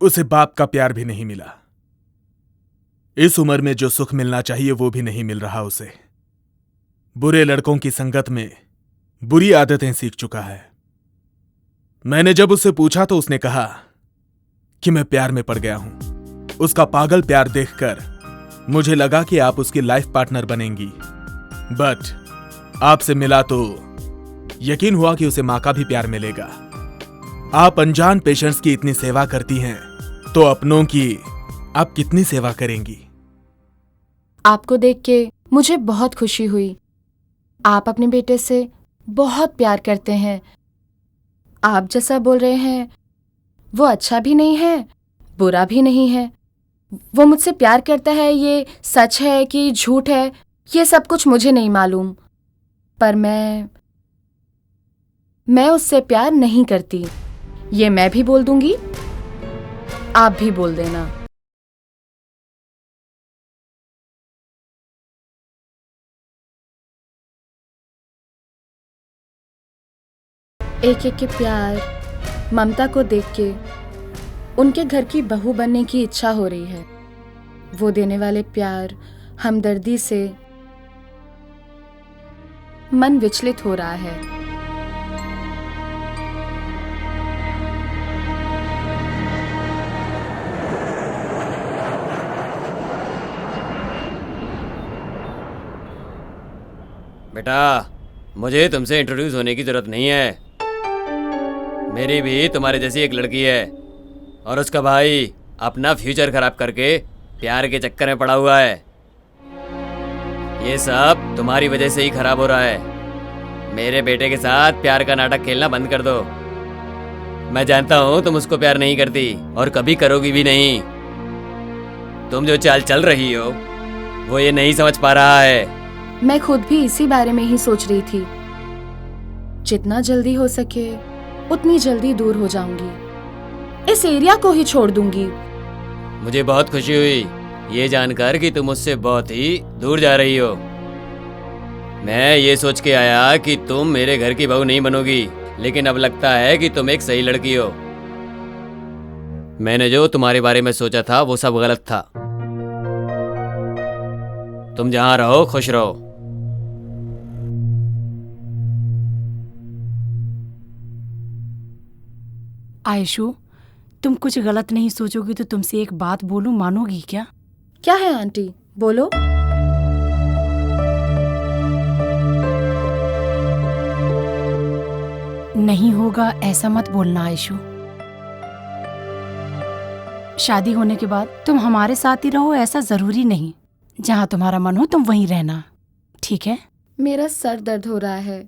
उसे बाप का प्यार भी नहीं मिला। इस उम्र में जो सुख मिलना चाहिए वो भी नहीं मिल रहा उसे। बुरे लड़कों की संगत में बुरी आदतें सीख चुका है। मैंने जब उससे पूछा तो उसने कहा कि मैं प्यार में पड़ गया हूं। उसका पागल प्यार देखकर मुझे लगा कि आप उसकी लाइफ पार्टनर बनेंगी, बट आपसे मिला तो यकीन हुआ कि उसे मां का भी प्यार मिलेगा। आप अनजान पेशेंट्स की इतनी सेवा करती हैं तो अपनों की आप कितनी सेवा करेंगी? आपको देख के मुझे बहुत खुशी हुई। आप अपने बेटे से बहुत प्यार करते हैं। आप जैसा बोल रहे हैं वो अच्छा भी नहीं है, बुरा भी नहीं है। वो मुझसे प्यार करता है, ये सच है कि झूठ है ये सब कुछ मुझे नहीं मालूम, पर मैं उससे प्यार नहीं करती। ये मैं भी बोल दूंगी, आप भी बोल देना। एक एक के प्यार, ममता को देख के उनके घर की बहू बनने की इच्छा हो रही है। वो देने वाले प्यार, हमदर्दी से मन विचलित हो रहा है। बेटा, मुझे तुमसे इंट्रोड्यूस होने की जरूरत नहीं है। मेरी भी तुम्हारे जैसी एक लड़की है और उसका भाई अपना फ्यूचर खराब करके प्यार के चक्कर में पड़ा हुआ है। ये सब तुम्हारी वजह से ही खराब हो रहा है। मेरे बेटे के साथ प्यार का नाटक खेलना बंद कर दो। मैं जानता हूँ तुम उसको प्यार नहीं करती और कभी करोगी भी नहीं। तुम जो चाल चल रही हो वो ये नहीं समझ पा रहा है। मैं खुद भी इसी बारे में ही सोच रही थी। जितना जल्दी हो सके उतनी जल्दी दूर हो जाऊंगी, इस एरिया को ही छोड़ दूंगी। मुझे बहुत खुशी हुई ये जानकर कि तुम मुझसे बहुत ही दूर जा रही हो। मैं ये सोच के आया कि तुम मेरे घर की बहू नहीं बनोगी, लेकिन अब लगता है कि तुम एक सही लड़की हो। मैंने जो तुम्हारे बारे में सोचा था वो सब गलत था। तुम जहां रहो खुश रहो। आयशु, तुम कुछ गलत नहीं सोचोगी तो तुमसे एक बात बोलूं, मानोगी क्या? क्या है आंटी, बोलो। नहीं होगा ऐसा मत बोलना आयशु। शादी होने के बाद तुम हमारे साथ ही रहो ऐसा जरूरी नहीं। जहाँ तुम्हारा मन हो तुम वहीं रहना, ठीक है? मेरा सर दर्द हो रहा है।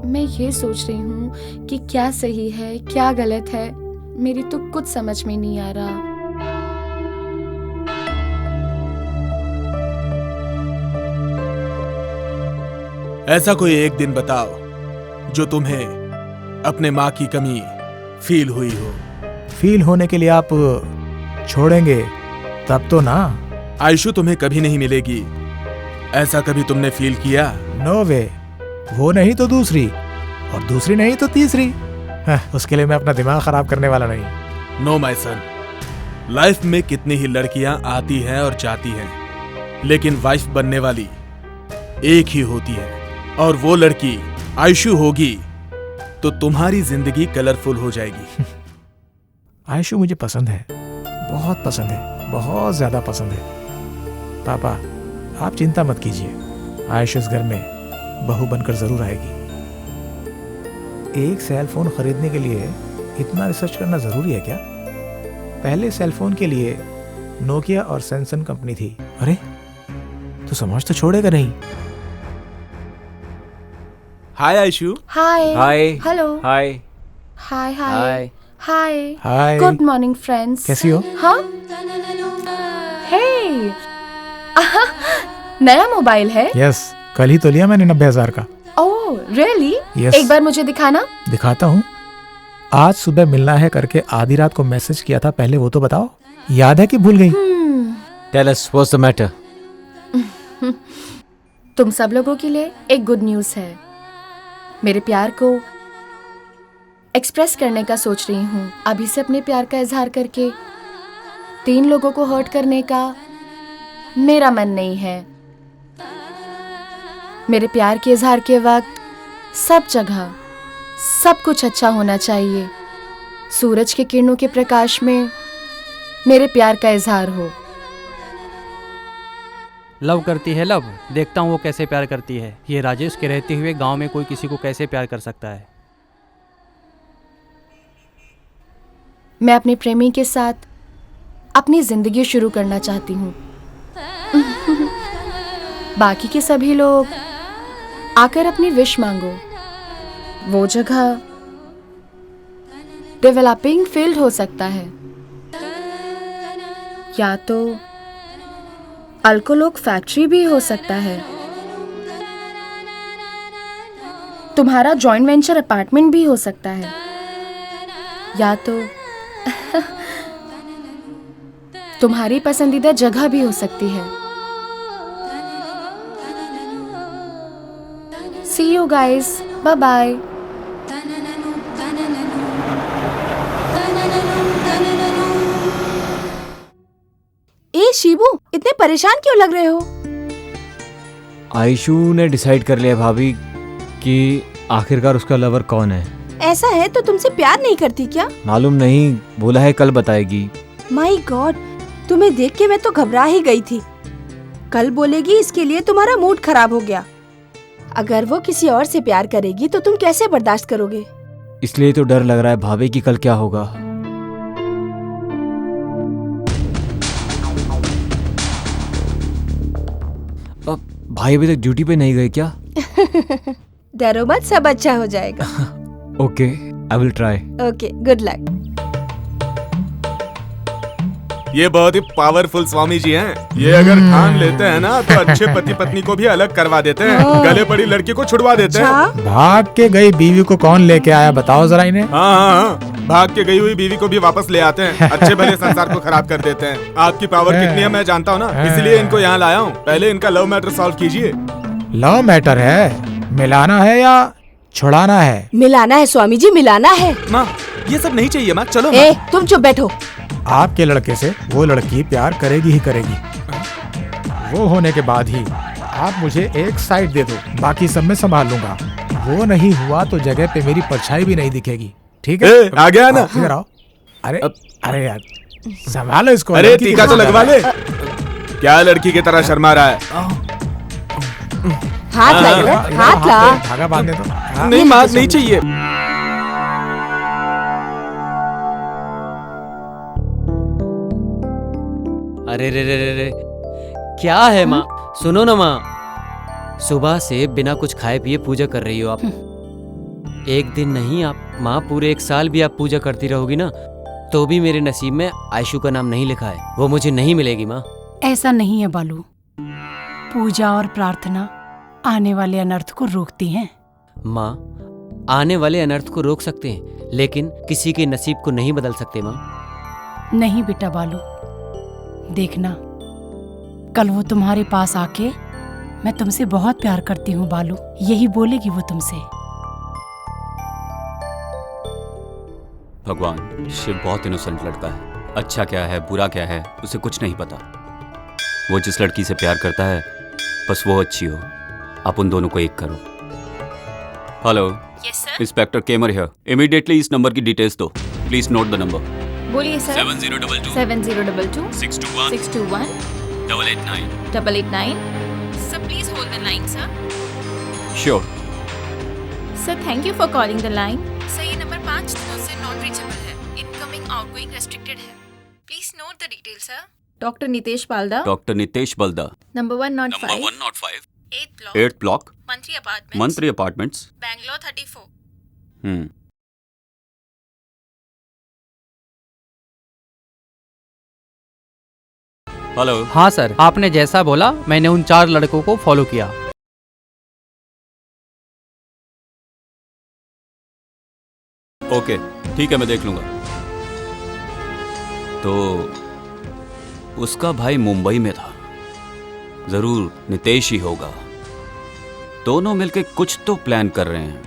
मैं ये सोच रही हूँ कि क्या सही है क्या गलत है। मेरी तो कुछ समझ में नहीं आ रहा। ऐसा कोई एक दिन बताओ जो तुम्हें अपने माँ की कमी फील हुई हो। फील होने के लिए आप छोड़ेंगे तब तो ना। आयशु तुम्हें कभी नहीं मिलेगी, ऐसा कभी तुमने फील किया? नो वे। वो नहीं तो दूसरी, और दूसरी नहीं तो तीसरी। उसके लिए मैं अपना दिमाग खराब करने वाला नहीं। नो माय सन, लाइफ में कितनी ही लड़कियां आती हैं और जाती हैं, लेकिन वाइफ बनने वाली एक ही होती है, और वो लड़की आयशु होगी तो तुम्हारी जिंदगी कलरफुल हो जाएगी। आयशु मुझे पसंद है, बहुत पसंद है, बहुत ज्यादा पसंद है। पापा आप चिंता मत कीजिए, आयशु इस घर में बहू बनकर जरूर आएगी। एक सेल फोन खरीदने के लिए इतना रिसर्च करना जरूरी है क्या? पहले सेल फोन के लिए नोकिया और सैमसंग कंपनी थी। अरे तू समझ तो छोड़ेगा नहीं। Hi Ayshu. Hi. Hi. Hello. Hi. Hi hi hi. Hi. Good morning friends. कैसी हो? हाँ? हे, नया मोबाइल है? यस, कल ही तो लिया मैंने 90,000 का। Oh really? Yes. एक बार मुझे दिखाना। दिखाता हूँ। आज सुबह मिलना है करके आधी रात को मैसेज किया था, पहले वो तो बताओ, याद है कि भूल गई? Tell us what's the matter? तुम सब लोगों के लिए एक गुड न्यूज है। मेरे प्यार को एक्सप्रेस करने का सोच रही हूँ। अभी से अपने प्यार का इजहार करके 3 लोगों को हर्ट करने का मेरा मन नहीं है। मेरे प्यार के इजहार के वक्त सब जगह सब कुछ अच्छा होना चाहिए। सूरज के किरणों के प्रकाश में मेरे प्यार का इजहार हो। लव करती है लव, देखता हूँ वो कैसे प्यार करती है। ये राजेश के रहते हुए गांव में कोई किसी को कैसे प्यार कर सकता है। मैं अपने प्रेमी के साथ अपनी जिंदगी शुरू करना चाहती हूँ। बाकी के सभी लोग आकर अपनी विश मांगो। वो जगह डेवलपिंग फील्ड हो सकता है, या तो अल्कोलोक फैक्ट्री भी हो सकता है, तुम्हारा जॉइंट वेंचर अपार्टमेंट भी हो सकता है, या तो तुम्हारी पसंदीदा जगह भी हो सकती है। See you guys. Bye bye. ए शिबू, इतने परेशान क्यों लग रहे हो? आयशु ने डिसाइड कर लिया भाभी कि आखिरकार उसका लवर कौन है। ऐसा है तो तुमसे प्यार नहीं करती क्या? मालूम नहीं, बोला है कल बताएगी। माय गॉड, तुम्हें देख के मैं तो घबरा ही गई थी। कल बोलेगी इसके लिए तुम्हारा मूड खराब हो गया। अगर वो किसी और से प्यार करेगी तो तुम कैसे बर्दाश्त करोगे? इसलिए तो डर लग रहा है भाभी कि कल क्या होगा। भाई अभी तक ड्यूटी पे नहीं गए क्या? डरो मत, सब अच्छा हो जाएगा। Okay, I will try. Okay, good luck. ये बहुत ही पावरफुल स्वामी जी हैं। ये अगर ठान लेते हैं ना तो अच्छे पति पत्नी को भी अलग करवा देते हैं, गले पड़ी लड़की को छुड़वा देते हैं। भाग के गई बीवी को कौन लेके आया बताओ जरा इन्हें। हाँ, भाग के गई हुई बीवी को भी वापस ले आते हैं, अच्छे भले संसार को खराब कर देते हैं। आपकी पावर कितनी है मैं जानता हूँ ना, इसलिए इनको यहाँ लाया हूँ। पहले इनका लव मैटर सॉल्व कीजिए। लव मैटर है? मिलाना है या छुड़ाना है? मिलाना है स्वामी जी, मिलाना है। माँ ये सब नहीं चाहिए माँ, चलो। तुम चुप बैठो। आपके लड़के से वो लड़की प्यार करेगी ही करेगी। वो होने के बाद ही आप मुझे एक साइड दे दो, बाकी सब मैं संभाल लूंगा। वो नहीं हुआ तो जगह पे मेरी परछाई भी नहीं दिखेगी, ठीक है? आ गया ना? इधर आओ। अरे अरे यार संभालो इसको। अरे टीका तो लगवा ले। क्या लड़की की तरह शर्मा रहा है? हाथ ला, हाथ ला। धागा बांधने दो। नहीं माँ नहीं चाहिए। अरे रे रे रे रे, क्या है माँ? सुनो ना माँ, सुबह से बिना कुछ खाए पिए पूजा कर रही हो आप। एक दिन नहीं आप माँ, पूरे 1 साल भी आप पूजा करती रहोगी ना तो भी मेरे नसीब में आयशु का नाम नहीं लिखा है, वो मुझे नहीं मिलेगी माँ। ऐसा नहीं है बालू, पूजा और प्रार्थना आने वाले अनर्थ को रोकती हैं। माँ, आने वाले अनर्थ को रोक सकते हैं लेकिन किसी के नसीब को नहीं बदल सकते माँ। नहीं बेटा बालू, देखना कल वो तुम्हारे पास आके मैं तुमसे बहुत प्यार करती हूँ बालू, यही बोलेगी वो तुमसे। भगवान, शिव बहुत इनोसेंट लड़का है। अच्छा क्या है बुरा क्या है उसे कुछ नहीं पता। वो जिस लड़की से प्यार करता है बस वो अच्छी हो। आप उन दोनों को एक करो। हेलो, इंस्पेक्टर केमर हियर। इमीडिएटली इस नंबर की डिटेल्स दो। Please note the number. बोलिए sir. 7022 7022 621 621 889 889। Sir please hold the line sir. Sure. Sir thank you for calling the line. Sir ये नंबर 5 दिनों से नॉन रीचेबल है, इनकमिंग आउटगोइंग रेस्ट्रिक्टेड है। Please note the detail sir. Doctor Nitesh Balda. Doctor Nitesh Balda. Number 105 8th block Mantri apartments Bangalore 34। Hello. हाँ sir, आपने जैसा बोला मैंने उन 4 लड़कों को फॉलो किया। ओके ठीक है, मैं देख लूंगा। तो उसका भाई मुंबई में था, जरूर नितेश ही होगा। दोनों मिलके कुछ तो प्लान कर रहे हैं।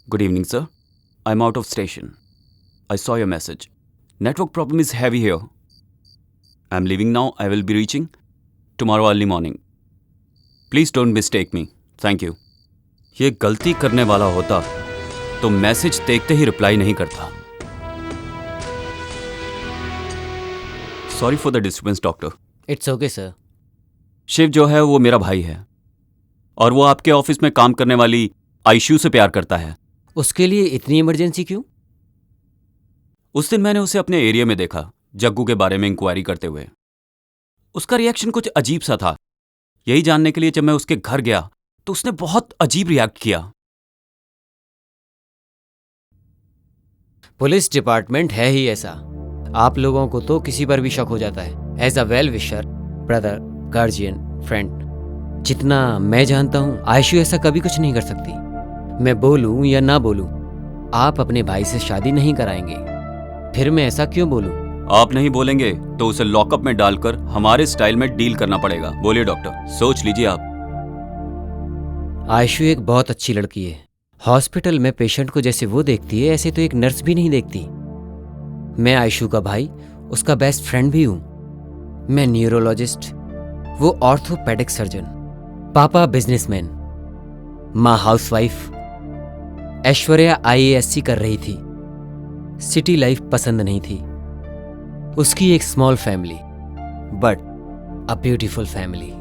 Good evening sir, I am out of station. I saw your message. Network problem is heavy here. I'm leaving now. I will be reaching tomorrow early morning. Please don't mistake me. Thank you. ये गलती करने वाला होता तो message देखते ही reply नहीं करता। Sorry for the disturbance, doctor. It's okay, sir. Shiv जो है वो मेरा भाई है और वो आपके ऑफिस में काम करने वाली आयशु से प्यार करता है। उसके लिए इतनी इमरजेंसी क्यों? उस दिन मैंने उसे अपने एरिया में देखा, जग्गू के बारे में इंक्वायरी करते हुए। उसका रिएक्शन कुछ अजीब सा था। यही जानने के लिए जब मैं उसके घर गया तो उसने बहुत अजीब रिएक्ट किया। पुलिस डिपार्टमेंट है ही ऐसा। आप लोगों को तो किसी पर भी शक हो जाता है। As a well wisher, brother, guardian, friend, जितना मैं जानता हूं आयशु ऐसा कभी कुछ नहीं कर सकती। मैं बोलूं या ना बोलूं, आप अपने भाई से शादी नहीं कराएंगे। फिर मैं ऐसा क्यों बोलूं? आप नहीं बोलेंगे तो उसे लॉकअप में डालकर हमारे स्टाइल में डील करना पड़ेगा। बोलिए डॉक्टर, सोच लीजिए आप। आयशु एक बहुत अच्छी लड़की है। हॉस्पिटल में पेशेंट को जैसे वो देखती है ऐसे तो एक नर्स भी नहीं देखती। मैं आयशु का भाई, उसका बेस्ट फ्रेंड भी हूं। मैं न्यूरोलॉजिस्ट, वो ऑर्थोपेडिक सर्जन। पापा बिजनेसमैन, माँ हाउसवाइफ। ऐश्वर्या IASC कर रही थी। सिटी लाइफ पसंद नहीं थी। उसकी एक small family but a beautiful family.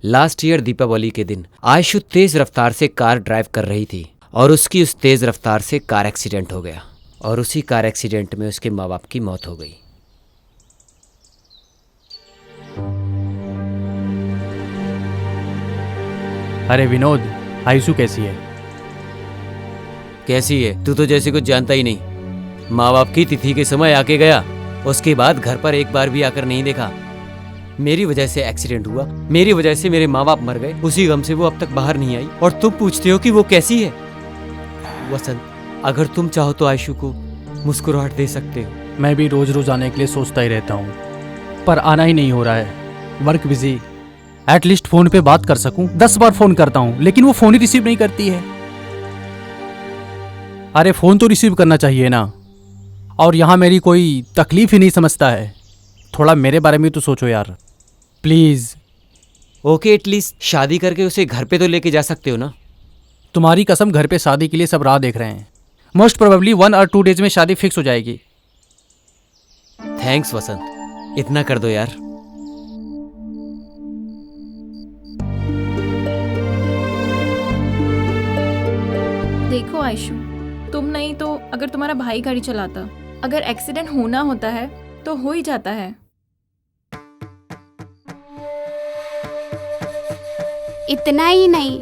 Last year Deepavali के दिन आयशु तेज रफ्तार से कार ड्राइव कर रही थी और उसकी उस तेज रफ्तार से कार एक्सीडेंट हो गया और उसी कार एक्सीडेंट में उसके माँ बाप की मौत हो गई। अरे विनोद, आयुषु कैसी है? कैसी है? तू तो जैसे कुछ जानता ही नहीं। माँ बाप की तिथि के समय आके गया, उसके बाद घर पर एक बार भी आकर नहीं देखा। मेरी वजह से एक्सीडेंट हुआ, मेरी वजह से मेरे माँ बाप मर गए, उसी गम से वो अब तक बाहर नहीं आई, और तुम पूछते हो कि वो कैसी है। वसंत, अगर तुम चाहो तो आयशु को मुस्कुराहट दे सकते हो। मैं भी रोज रोज आने के लिए सोचता ही रहता हूँ, पर आना ही नहीं हो रहा है। Work busy. एटलीस्ट फोन पे बात कर सकूं। 10 बार फोन करता हूँ लेकिन वो फोन ही रिसीव नहीं करती है। अरे फोन तो रिसीव करना चाहिए ना। और यहाँ मेरी कोई तकलीफ ही नहीं समझता है। थोड़ा मेरे बारे में तो सोचो यार, प्लीज। ओके, एटलीस्ट शादी करके उसे घर पे तो लेके जा सकते हो ना। तुम्हारी कसम, घर पे शादी के लिए सब राह देख रहे हैं। मोस्ट प्रोबेबली 1 और 2 डेज में शादी फिक्स हो जाएगी। थैंक्स वसंत, इतना कर दो यार। देखो आयशु, तुम नहीं तो अगर तुम्हारा भाई गाड़ी चलाता, अगर एक्सीडेंट होना होता है तो हो ही जाता है। इतना ही नहीं,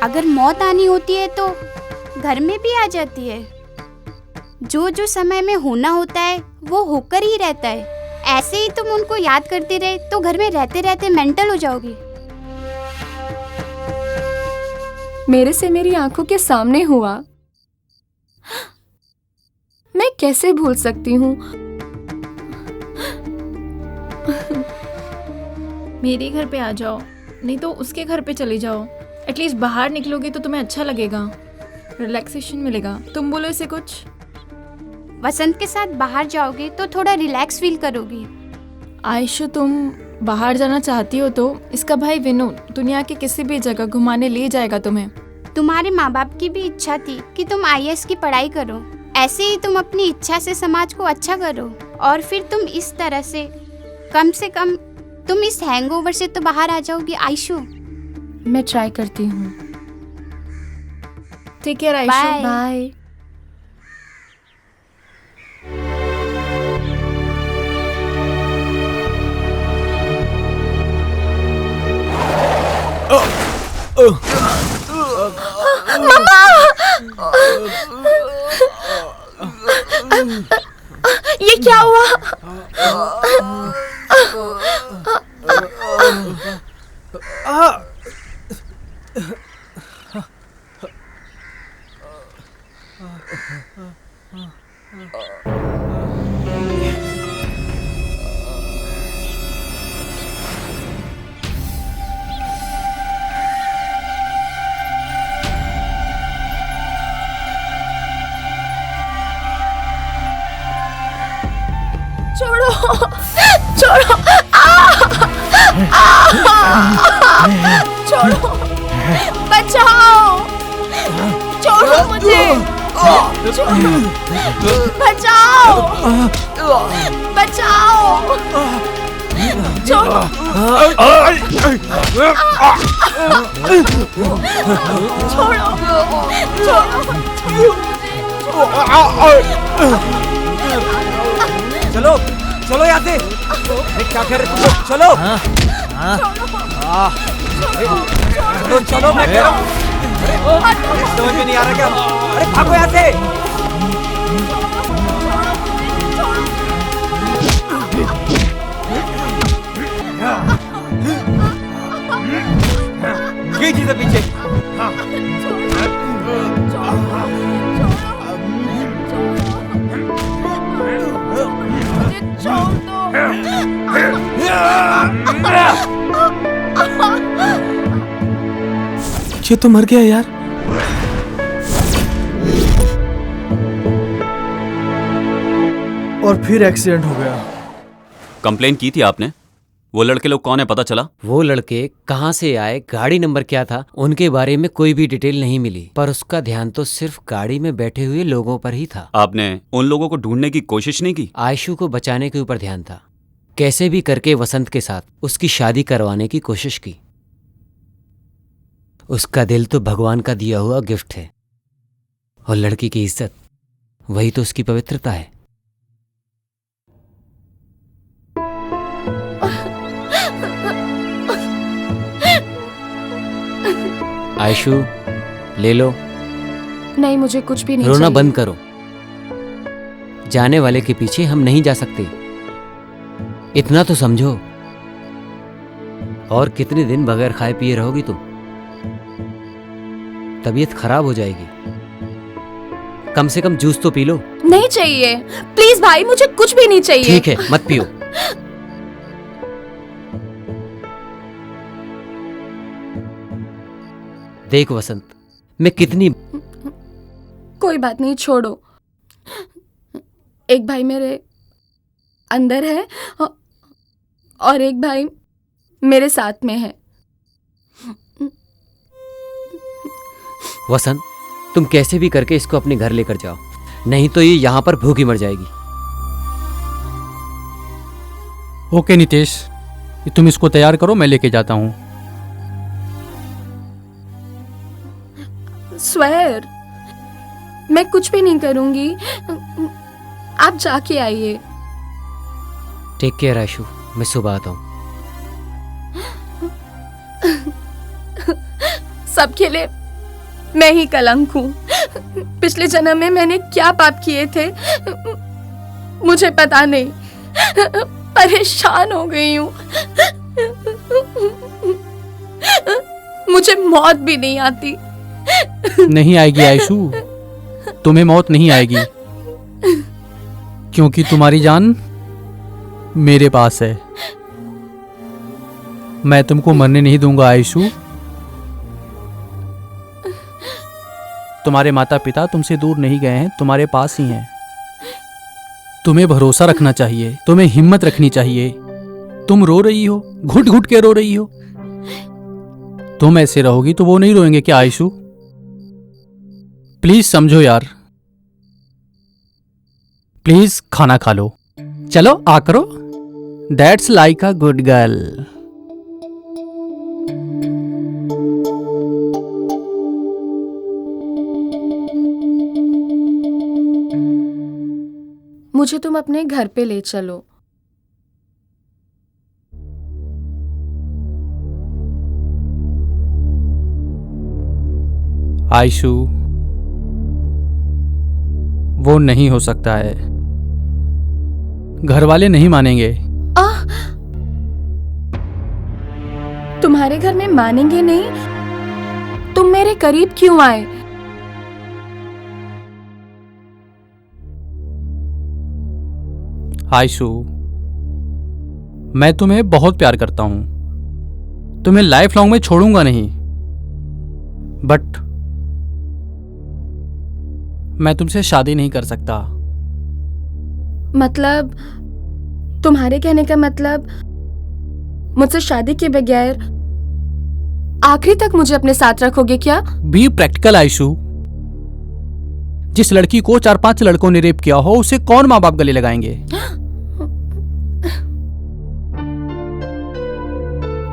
अगर मौत आनी होती है तो घर में भी आ जाती है। जो जो समय में होना होता है वो होकर ही रहता है। ऐसे ही तुम उनको याद करते रहे तो घर में रहते रहते मेंटल हो जाओगे। मेरे से मेरी आंखों के सामने हुआ, मैं कैसे भूल सकती हूँ। मेरे घर पे आ जाओ, नहीं तो उसके घर पे चले जाओ। एटलीस्ट बाहर निकलोगे तो तुम्हें अच्छा लगेगा, रिलैक्सेशन मिलेगा। तुम बोलो इसे कुछ। वसंत के साथ बाहर जाओगे तो थोड़ा रिलैक्स फील करोगी। आयशु, तुम बाहर जाना चाहती हो तो इसका भाई विनोद दुनिया के किसी भी जगह घुमाने ले जाएगा तुम्हें। तुम्हारे माँ बाप की भी इच्छा थी कि तुम IAS की पढ़ाई करो। ऐसे ही तुम अपनी इच्छा से समाज को अच्छा करो, और फिर तुम इस तरह से कम तुम इस हैंगओवर से तो बाहर आ जाओगी आयशु। मैं ट्राई करती हूँ। Take care Ayshu. बाय। ये क्या हुआ? छोड़ो, छोड़ो, छोड़ो, बचाओ, छोड़ो मुझे, बचाओ, बचाओ, छोड़ो, चलो चलो यहाँ से। क्या कह रहे तुम लोग? चलो चलो चलो, मैं कह रहा हूँ। समझ में नहीं आ रहा क्या? अरे भागो यहाँ से। ये चीज़ पीछे। ये तो मर गया यार। और फिर एक्सीडेंट हो गया। कंप्लेन की थी आपने? वो लड़के लोग कौन है, पता चला? वो लड़के कहाँ से आए, गाड़ी नंबर क्या था, उनके बारे में कोई भी डिटेल नहीं मिली, पर उसका ध्यान तो सिर्फ गाड़ी में बैठे हुए लोगों पर ही था। आपने उन लोगों को ढूंढने की कोशिश नहीं की? आयशु को बचाने के ऊपर ध्यान था। कैसे भी करके वसंत के साथ उसकी शादी करवाने की कोशिश की। उसका दिल तो भगवान का दिया हुआ गिफ्ट है, और लड़की की इज्जत वही तो उसकी पवित्रता है। आयशु, ले लो। नहीं, मुझे कुछ भी नहीं रोना चाहिए। बंद करो। जाने वाले के पीछे हम नहीं जा सकते, इतना तो समझो। और कितने दिन बगैर खाए पिए रहोगी तुम? तबीयत खराब हो जाएगी। कम से कम जूस तो पी लो। नहीं चाहिए, प्लीज भाई, मुझे कुछ भी नहीं चाहिए। ठीक है, मत पियो। देख वसंत, मैं कितनी... कोई बात नहीं, छोड़ो। एक भाई मेरे अंदर है और एक भाई मेरे साथ में है। वसंत, तुम कैसे भी करके इसको अपने घर लेकर जाओ, नहीं तो ये यहां पर भूखी मर जाएगी। ओके नितेश, तुम इसको तैयार करो, मैं लेके जाता हूँ। स्वेर, मैं कुछ भी नहीं करूंगी, आप जाके आइए। टेक केयर आयशु, मैं सुबह आता हूँ। सबके लिए मैं ही कलंक हूँ। पिछले जन्म में मैंने क्या पाप किए थे मुझे पता नहीं। परेशान हो गई हूँ। मुझे मौत भी नहीं आती। नहीं आएगी आयशु, तुम्हें मौत नहीं आएगी, क्योंकि तुम्हारी जान मेरे पास है। मैं तुमको मरने नहीं दूंगा आयशु। तुम्हारे माता पिता तुमसे दूर नहीं गए हैं, तुम्हारे पास ही हैं। तुम्हें भरोसा रखना चाहिए, तुम्हें हिम्मत रखनी चाहिए। तुम रो रही हो, घुट घुट के रो रही हो। तुम ऐसे रहोगी तो वो नहीं रोएंगे क्या आयशु? प्लीज समझो यार, प्लीज खाना खा लो। चलो आ करो। That's like a good girl. मुझे तुम अपने घर पे ले चलो। आयशु, वो नहीं हो सकता है, घर वाले नहीं मानेंगे। तुम्हारे घर में मानेंगे नहीं? तुम मेरे करीब क्यों आए? आयशु, मैं तुम्हें बहुत प्यार करता हूं, तुम्हें लाइफ लॉन्ग में छोड़ूंगा नहीं, बट मैं तुमसे शादी नहीं कर सकता। मतलब तुम्हारे कहने का मतलब मुझसे शादी के बगैर आखिरी तक मुझे अपने साथ रखोगे क्या? Be practical Aishu. जिस लड़की को 4-5 लड़कों ने रेप किया हो, उसे कौन माँ बाप गले लगाएंगे?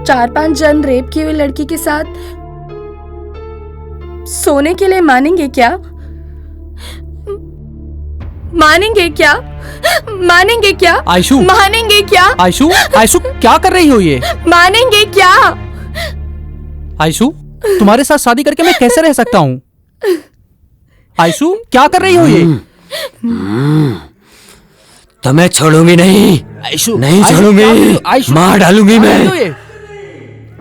4-5 जन रेप की हुई लड़की के साथ सोने के लिए मानेंगे क्या? मानेंगे क्या? मानेंगे क्या? आयशु, मानेंगे क्या? आयशु, आयशु क्या कर रही हो ये? मानेंगे क्या? आयशु, तुम्हारे साथ शादी करके मैं कैसे रह सकता हूँ? आयशु क्या कर रही हो ये? तो मैं छोड़ूंगी नहीं। आयशु, नहीं छोड़ूंगी, मार डालूंगी मैं।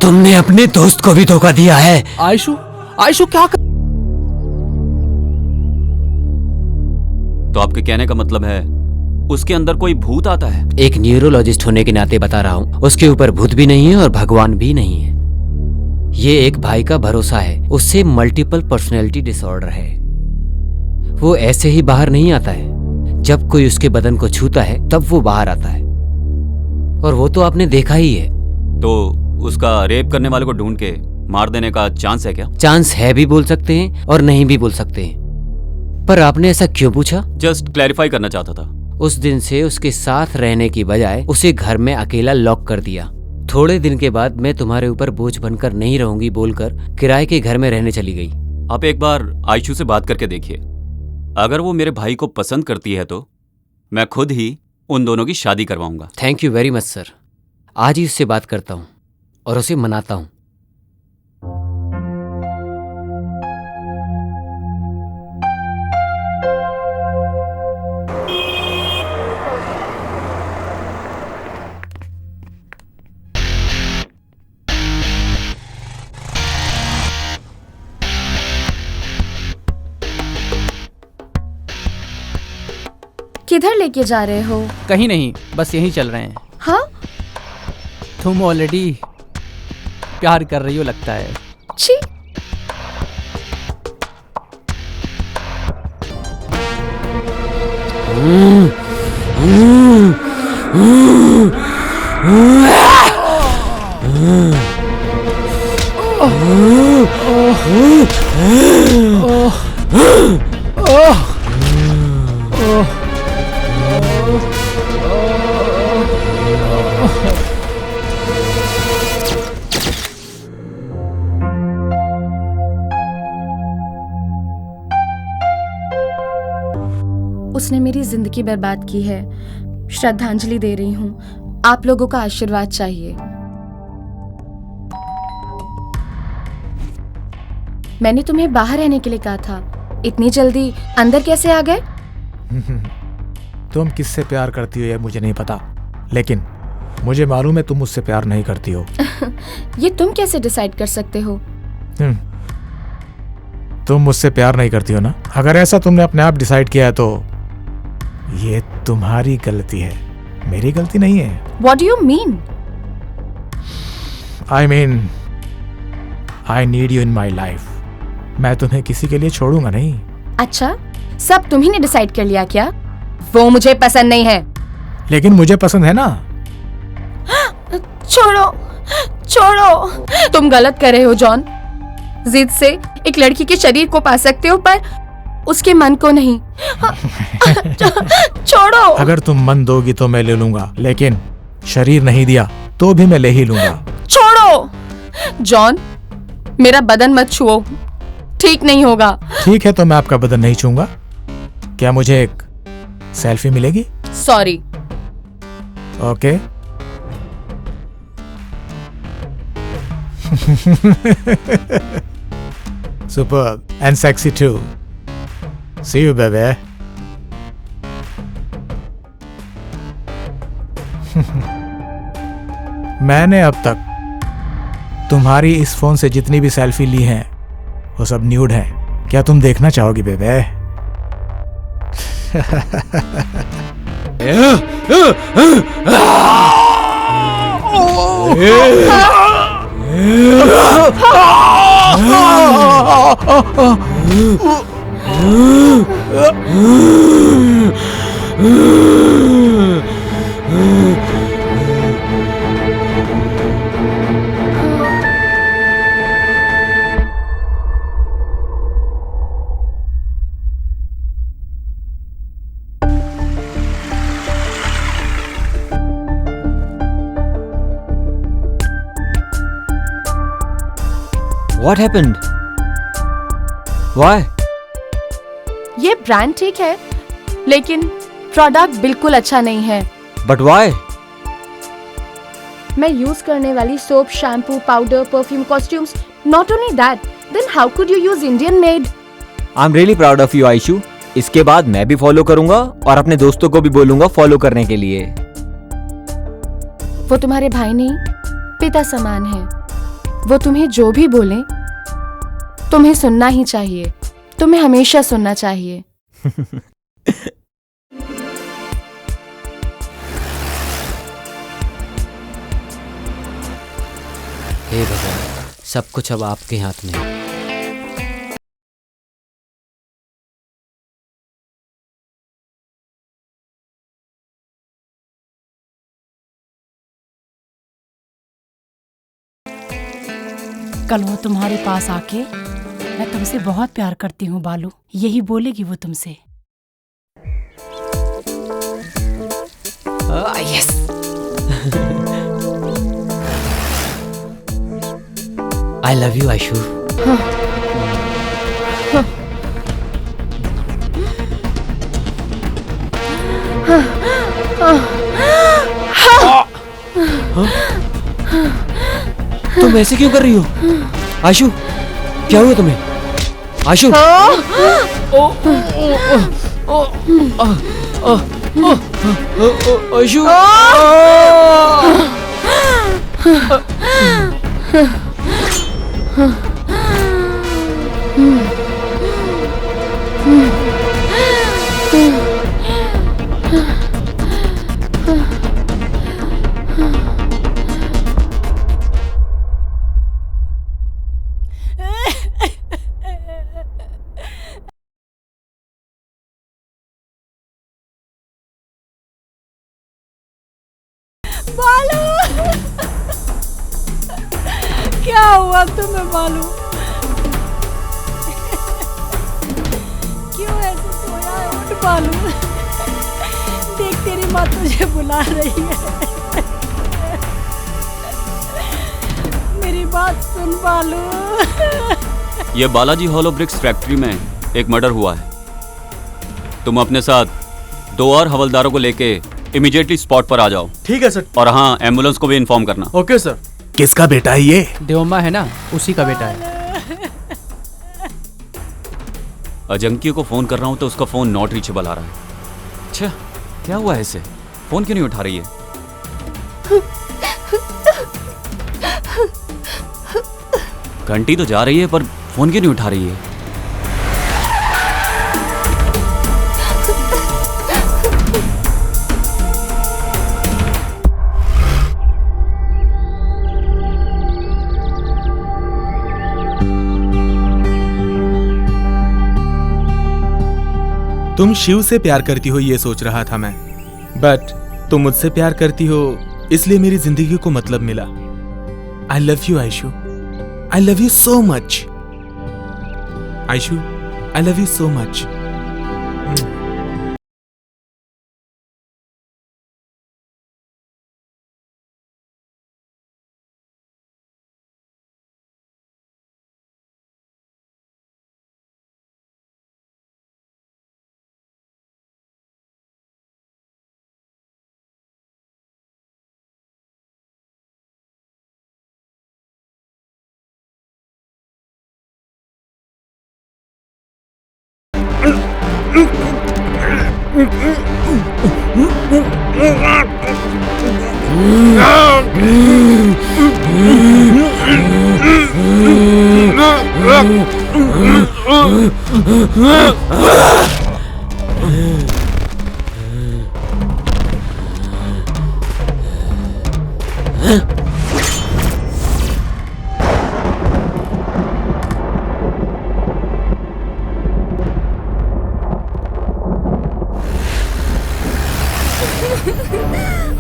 तुमने अपने दोस्त को भी धोखा दिया है। आयशु, आयशु क्या कर... तो आपके कहने का मतलब है उसके अंदर कोई भूत आता है? एक न्यूरोलॉजिस्ट होने के नाते बता रहा हूँ, उसके ऊपर भूत भी नहीं है और भगवान भी नहीं है। ये एक भाई का भरोसा है, उससे मल्टीपल पर्सनैलिटी डिसऑर्डर है। वो ऐसे ही बाहर नहीं आता है, जब कोई उसके बदन को छूता है तब वो बाहर आता है, और वो तो आपने देखा ही है। तो उसका रेप करने वाले को ढूंढ के मार देने का चांस है क्या? चांस है भी बोल सकते हैं और नहीं भी बोल सकते हैं, पर आपने ऐसा क्यों पूछा? जस्ट क्लैरिफाई करना चाहता था। उस दिन से उसके साथ रहने की बजाय उसे घर में अकेला लॉक कर दिया। थोड़े दिन के बाद मैं तुम्हारे ऊपर बोझ बनकर नहीं रहूंगी बोलकर किराए के घर में रहने चली गई। आप एक बार आयशु से बात करके देखिए, अगर वो मेरे भाई को पसंद करती है तो मैं खुद ही उन दोनों की शादी करवाऊंगा। Thank you very much sir. आज ही उससे बात करता हूँ और उसे मनाता हूँ। किधर लेके जा रहे हो? कहीं नहीं, बस यहीं चल रहे हैं। हाँ? तुम ऑलरेडी प्यार कर रही हो लगता है। छी। उसने मेरी जिंदगी बर्बाद की है। श्रद्धांजलि दे रही हूँ। आप लोगों का आशीर्वाद चाहिए। मैंने तुम्हें बाहर रहने के लिए कहा था, इतनी जल्दी अंदर कैसे आ गए? तुम किससे प्यार करती हो ये मुझे नहीं पता, लेकिन मुझे मालूम है तुम मुझसे प्यार नहीं करती हो। ये तुम कैसे डिसाइड कर सकते हो? तुम मुझसे प्यार नहीं करती हो ना? अगर ऐसा तुमने अपने आप डिसाइड किया है तो ये तुम्हारी गलती है, मेरी गलती नहीं है। What do you mean? I mean, I need you in my life. मैं तुम्हें किसी के लिए छोड़ूंगा नहीं। अच्छा, सब तुम्ही ने डिसाइड कर लिया क्या? वो मुझे पसंद नहीं है। लेकिन मुझे पसंद है ना। छोड़ो, छोड़ो। तुम गलत कर रहे हो जॉन। जिद से एक लड़की के शरीर को पा सकते हो पर उसके मन को नहीं। छोड़ो। अगर तुम मन दोगी तो मैं ले लूंगा, लेकिन शरीर नहीं दिया तो भी मैं ले ही लूंगा। छोड़ो जॉन, मेरा बदन मत छुओ, ठीक नहीं होगा। ठीक है तो मैं आपका बदन नहीं छूंगा। क्या मुझे एक सेल्फी मिलेगी? Sorry. Okay. Superb and sexy too. See you, baby. मैंने अब तक तुम्हारी इस फोन से जितनी भी सेल्फी ली हैं वो सब न्यूड है। क्या तुम देखना चाहोगी बेबे? What happened? Why? ये ब्रांड ठीक है, लेकिन प्रोडक्ट बिल्कुल अच्छा नहीं है। But why? मैं यूज करने वाली soap, shampoo, powder, perfume, costumes, not only that, then how could you use Indian made? I'm really proud of you, Aishu. इसके बाद मैं भी फॉलो करूंगा और अपने दोस्तों को भी बोलूंगा फॉलो करने के लिए। वो तुम्हारे भाई नहीं, पिता समान है। वो तुम्हें जो भी बोले तुम्हें सुनना ही चाहिए, तुम्हें हमेशा सुनना चाहिए। हे भगवान, सब कुछ अब आपके हाथ में है। कल वो तुम्हारे पास आके मैं तुमसे बहुत प्यार करती हूँ बालू, यही बोलेगी वो तुमसे। Yes. I love you Aishu. तुम ऐसे क्यों कर रही हो आयशु? क्या हुआ तुम्हें आयशु? आयशु बालू क्या हुआ तुम्हें बालू? क्यों ऐसे सोया है? उठ बालू, देख तेरी माँ तुझे बुला रही है। मेरी बात सुन बालू। ये बालाजी हॉलो ब्रिक्स फैक्ट्री में एक मर्डर हुआ है। तुम अपने साथ 2 और हवलदारों को लेके इमीडिएटली स्पॉट पर आ जाओ। ठीक है सर। और हाँ, एम्बुलेंस को भी इन्फॉर्म करना। Okay sir. किसका बेटा है ये? देवम्मा है ना, उसी का बेटा है। अजंकी को फोन कर रहा हूँ तो उसका फोन नॉट रीचेबल आ रहा है। अच्छा, क्या हुआ है इसे? फोन क्यों नहीं उठा रही है? घंटी तो जा रही है पर फोन क्यों नहीं उठा रही है? तुम शिव से प्यार करती हो ये सोच रहा था मैं, बट तुम मुझसे प्यार करती हो इसलिए मेरी जिंदगी को मतलब मिला। I love you Ayshu, I love you so much Ayshu, I love you so much.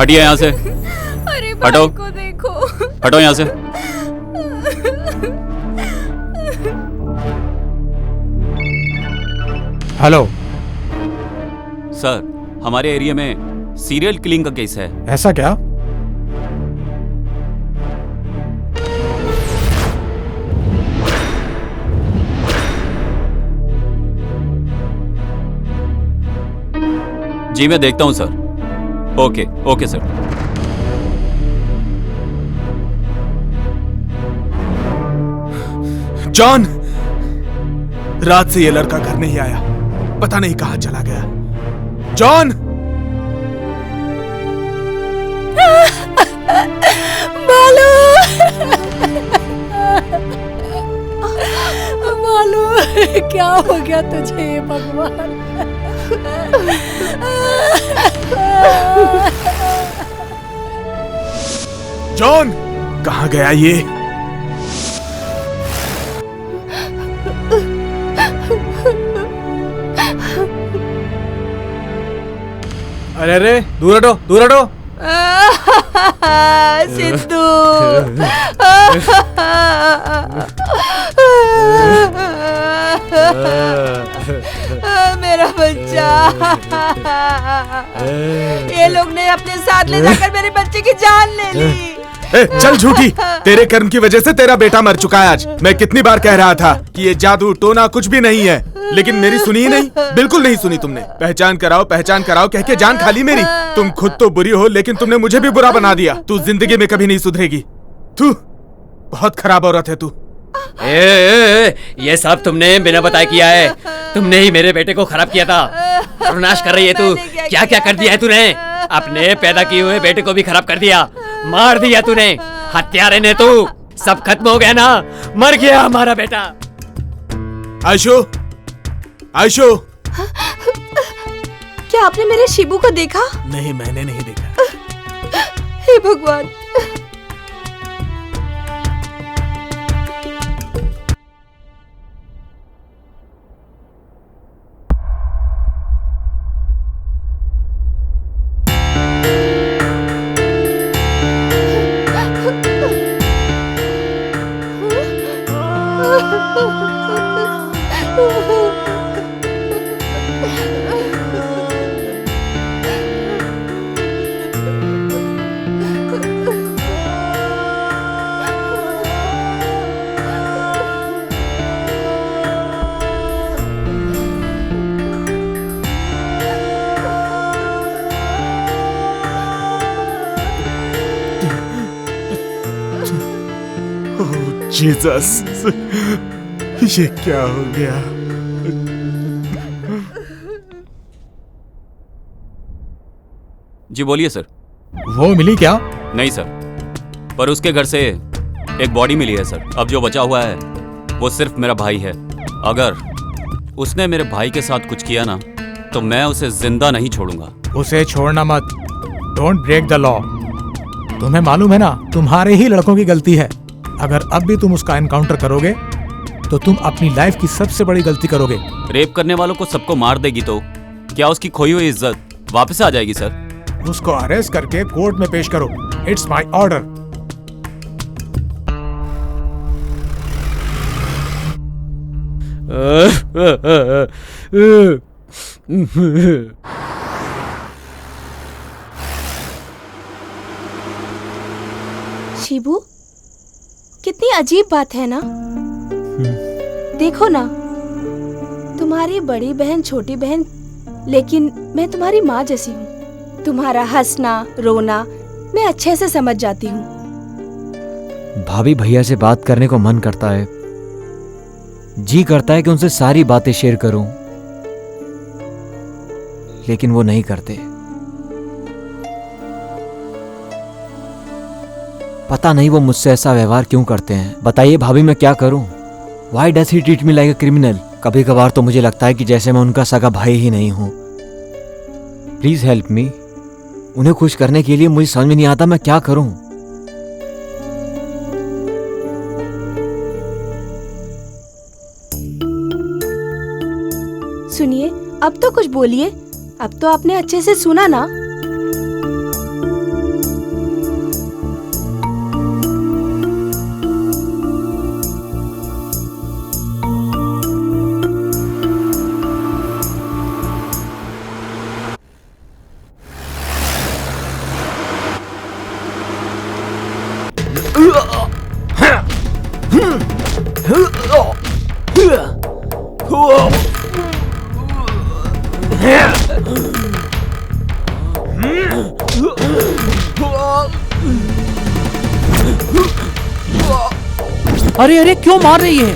हटिए यहाँ से। अरे हटो। भाई को देखो। हटो यहाँ से। हेलो सर, हमारे एरिया में सीरियल किलिंग का केस है। ऐसा क्या? जी मैं देखता हूँ sir. Okay okay sir. John, रात से ये लड़का घर नहीं आया, पता नहीं कहां चला गया। जॉन! बालू बालू क्या हो गया तुझे भगवान? जॉन, कहां गया ये? अरे अरे, दूर हटो, दूर हटो। सिद्धू मेरा बच्चा, ये लोग ने अपने साथ ले जाकर मेरे बच्चे की जान ले ली। चल झूठी, तेरे कर्म की वजह से तेरा बेटा मर चुका है आज। मैं कितनी बार कह रहा था कि ये जादू टोना कुछ भी नहीं है, लेकिन मेरी सुनी ही नहीं, बिल्कुल नहीं सुनी तुमने। पहचान कराओ कह के जान खाली मेरी। तुम खुद तो बुरी हो, लेकिन तुमने मुझे भी बुरा बना दिया। तू जिंदगी में कभी नहीं सुधरेगी। तू बहुत खराब औरत है तू। ये सब तुमने बिना बताए किया है। तुमने ही मेरे बेटे को खराब किया था। सर्वनाश कर रही है तू। क्या क्या कर दिया है तूने? अपने पैदा किए हुए बेटे को भी खराब कर दिया, मार दिया तूने। हत्यारे ने तू। सब खत्म हो गया ना, मर गया हमारा बेटा। आयशु, आयशु, क्या आपने मेरे शिबू को देखा? नहीं, मैंने नहीं देखा। हे भगवान। जीसस, ये क्या हो गया? जी बोलिए सर। वो मिली क्या? नहीं सर, पर उसके घर से एक बॉडी मिली है सर। अब जो बचा हुआ है वो सिर्फ मेरा भाई है। अगर उसने मेरे भाई के साथ कुछ किया ना तो मैं उसे जिंदा नहीं छोड़ूंगा। उसे छोड़ना मत। Don't break the law. तुम्हें मालूम है ना, तुम्हारे ही लड़कों की गलती है। अगर अब भी तुम उसका एनकाउंटर करोगे तो तुम अपनी लाइफ की सबसे बड़ी गलती करोगे। रेप करने वालों को सबको मार देगी तो क्या उसकी खोई हुई इज्जत वापस आ जाएगी सर? उसको अरेस्ट करके कोर्ट में पेश करो। It's my order. शिबू, कितनी अजीब बात है ना। देखो ना, तुम्हारी बड़ी बहन छोटी बहन, लेकिन मैं तुम्हारी माँ जैसी हूँ। तुम्हारा हंसना रोना मैं अच्छे से समझ जाती हूँ। भाभी भैया से बात करने को मन करता है, जी करता है कि उनसे सारी बातें शेयर करूं, लेकिन वो नहीं करते। पता नहीं वो मुझसे ऐसा व्यवहार क्यों करते हैं। बताइए भाभी, मैं क्या करूं? Why does he treat me like a criminal? कभी कभार तो मुझे लगता है कि जैसे मैं उनका सगा भाई ही नहीं हूं। Please help me. उन्हें खुश करने के लिए मुझे समझ में नहीं आता मैं क्या करूं। सुनिए, अब तो कुछ बोलिए। अब तो आपने अच्छे से सुना ना। अरे अरे, क्यों मार रही है?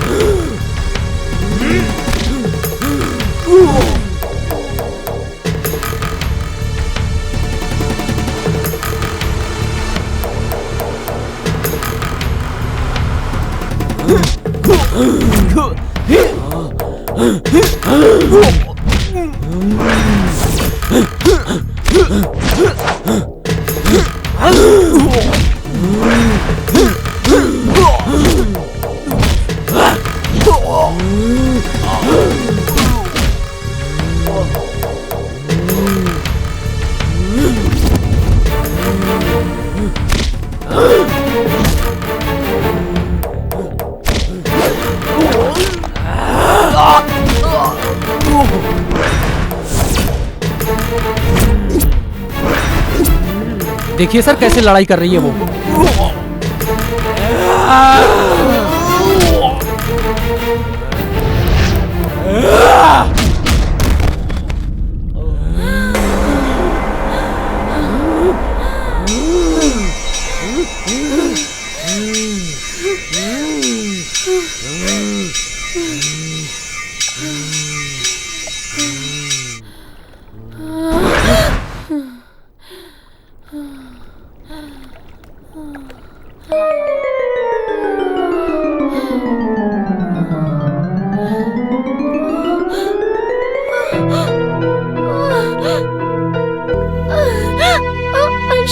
देखिए सर, कैसे लड़ाई कर रही है वो।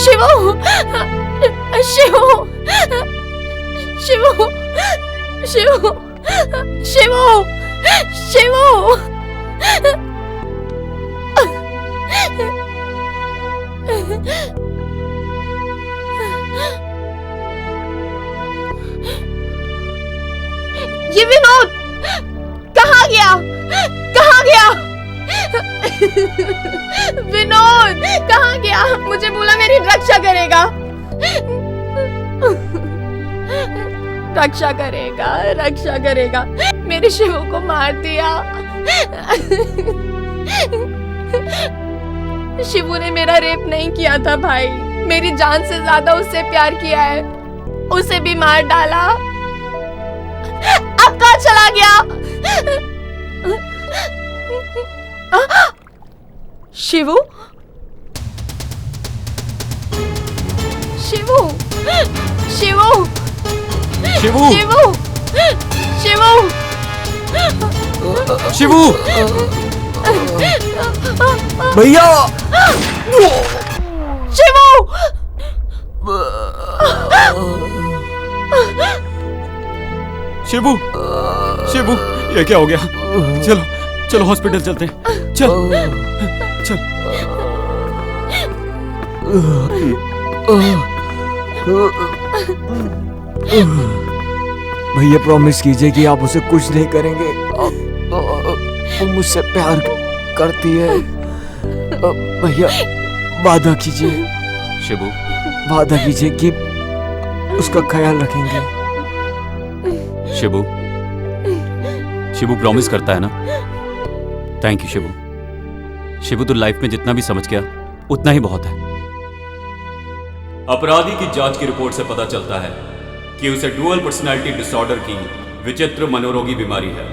शिवू, शिवू, शिवू, शिवू, शिवू, शिवू। ये विनोद कहाँ गया? कहाँ गया? विनोद कहाँ गया? मुझे बोला मेरी रक्षा करेगा, रक्षा करेगा, रक्षा करेगा। मेरे शिवू को मार दिया। शिवू ने मेरा रेप नहीं किया था भाई, मेरी जान से ज्यादा उससे प्यार किया है, उसे भी मार डाला। अब कहाँ चला गया? शिवू, शिवू, शिवू, शिवू, शिवू, शिवू, शिवू, भैया, शिवू, शिवू, शिवू, ये क्या हो गया? चलो चलो हॉस्पिटल चलते हैं। चल चल। भैया प्रॉमिस कीजिए कि आप उसे कुछ नहीं करेंगे। वो मुझसे प्यार करती है। भैया वादा कीजिए। शिवू, वादा कीजिए कि उसका ख्याल रखेंगे। शिवू, शिवू प्रॉमिस करता है ना? Thank you Shibu. शिवू तो लाइफ में जितना भी समझ गया उतना ही बहुत है। अपराधी की जांच की रिपोर्ट से पता चलता है कि उसे डुअल पर्सनैलिटी डिसऑर्डर की विचित्र मनोरोगी बीमारी है।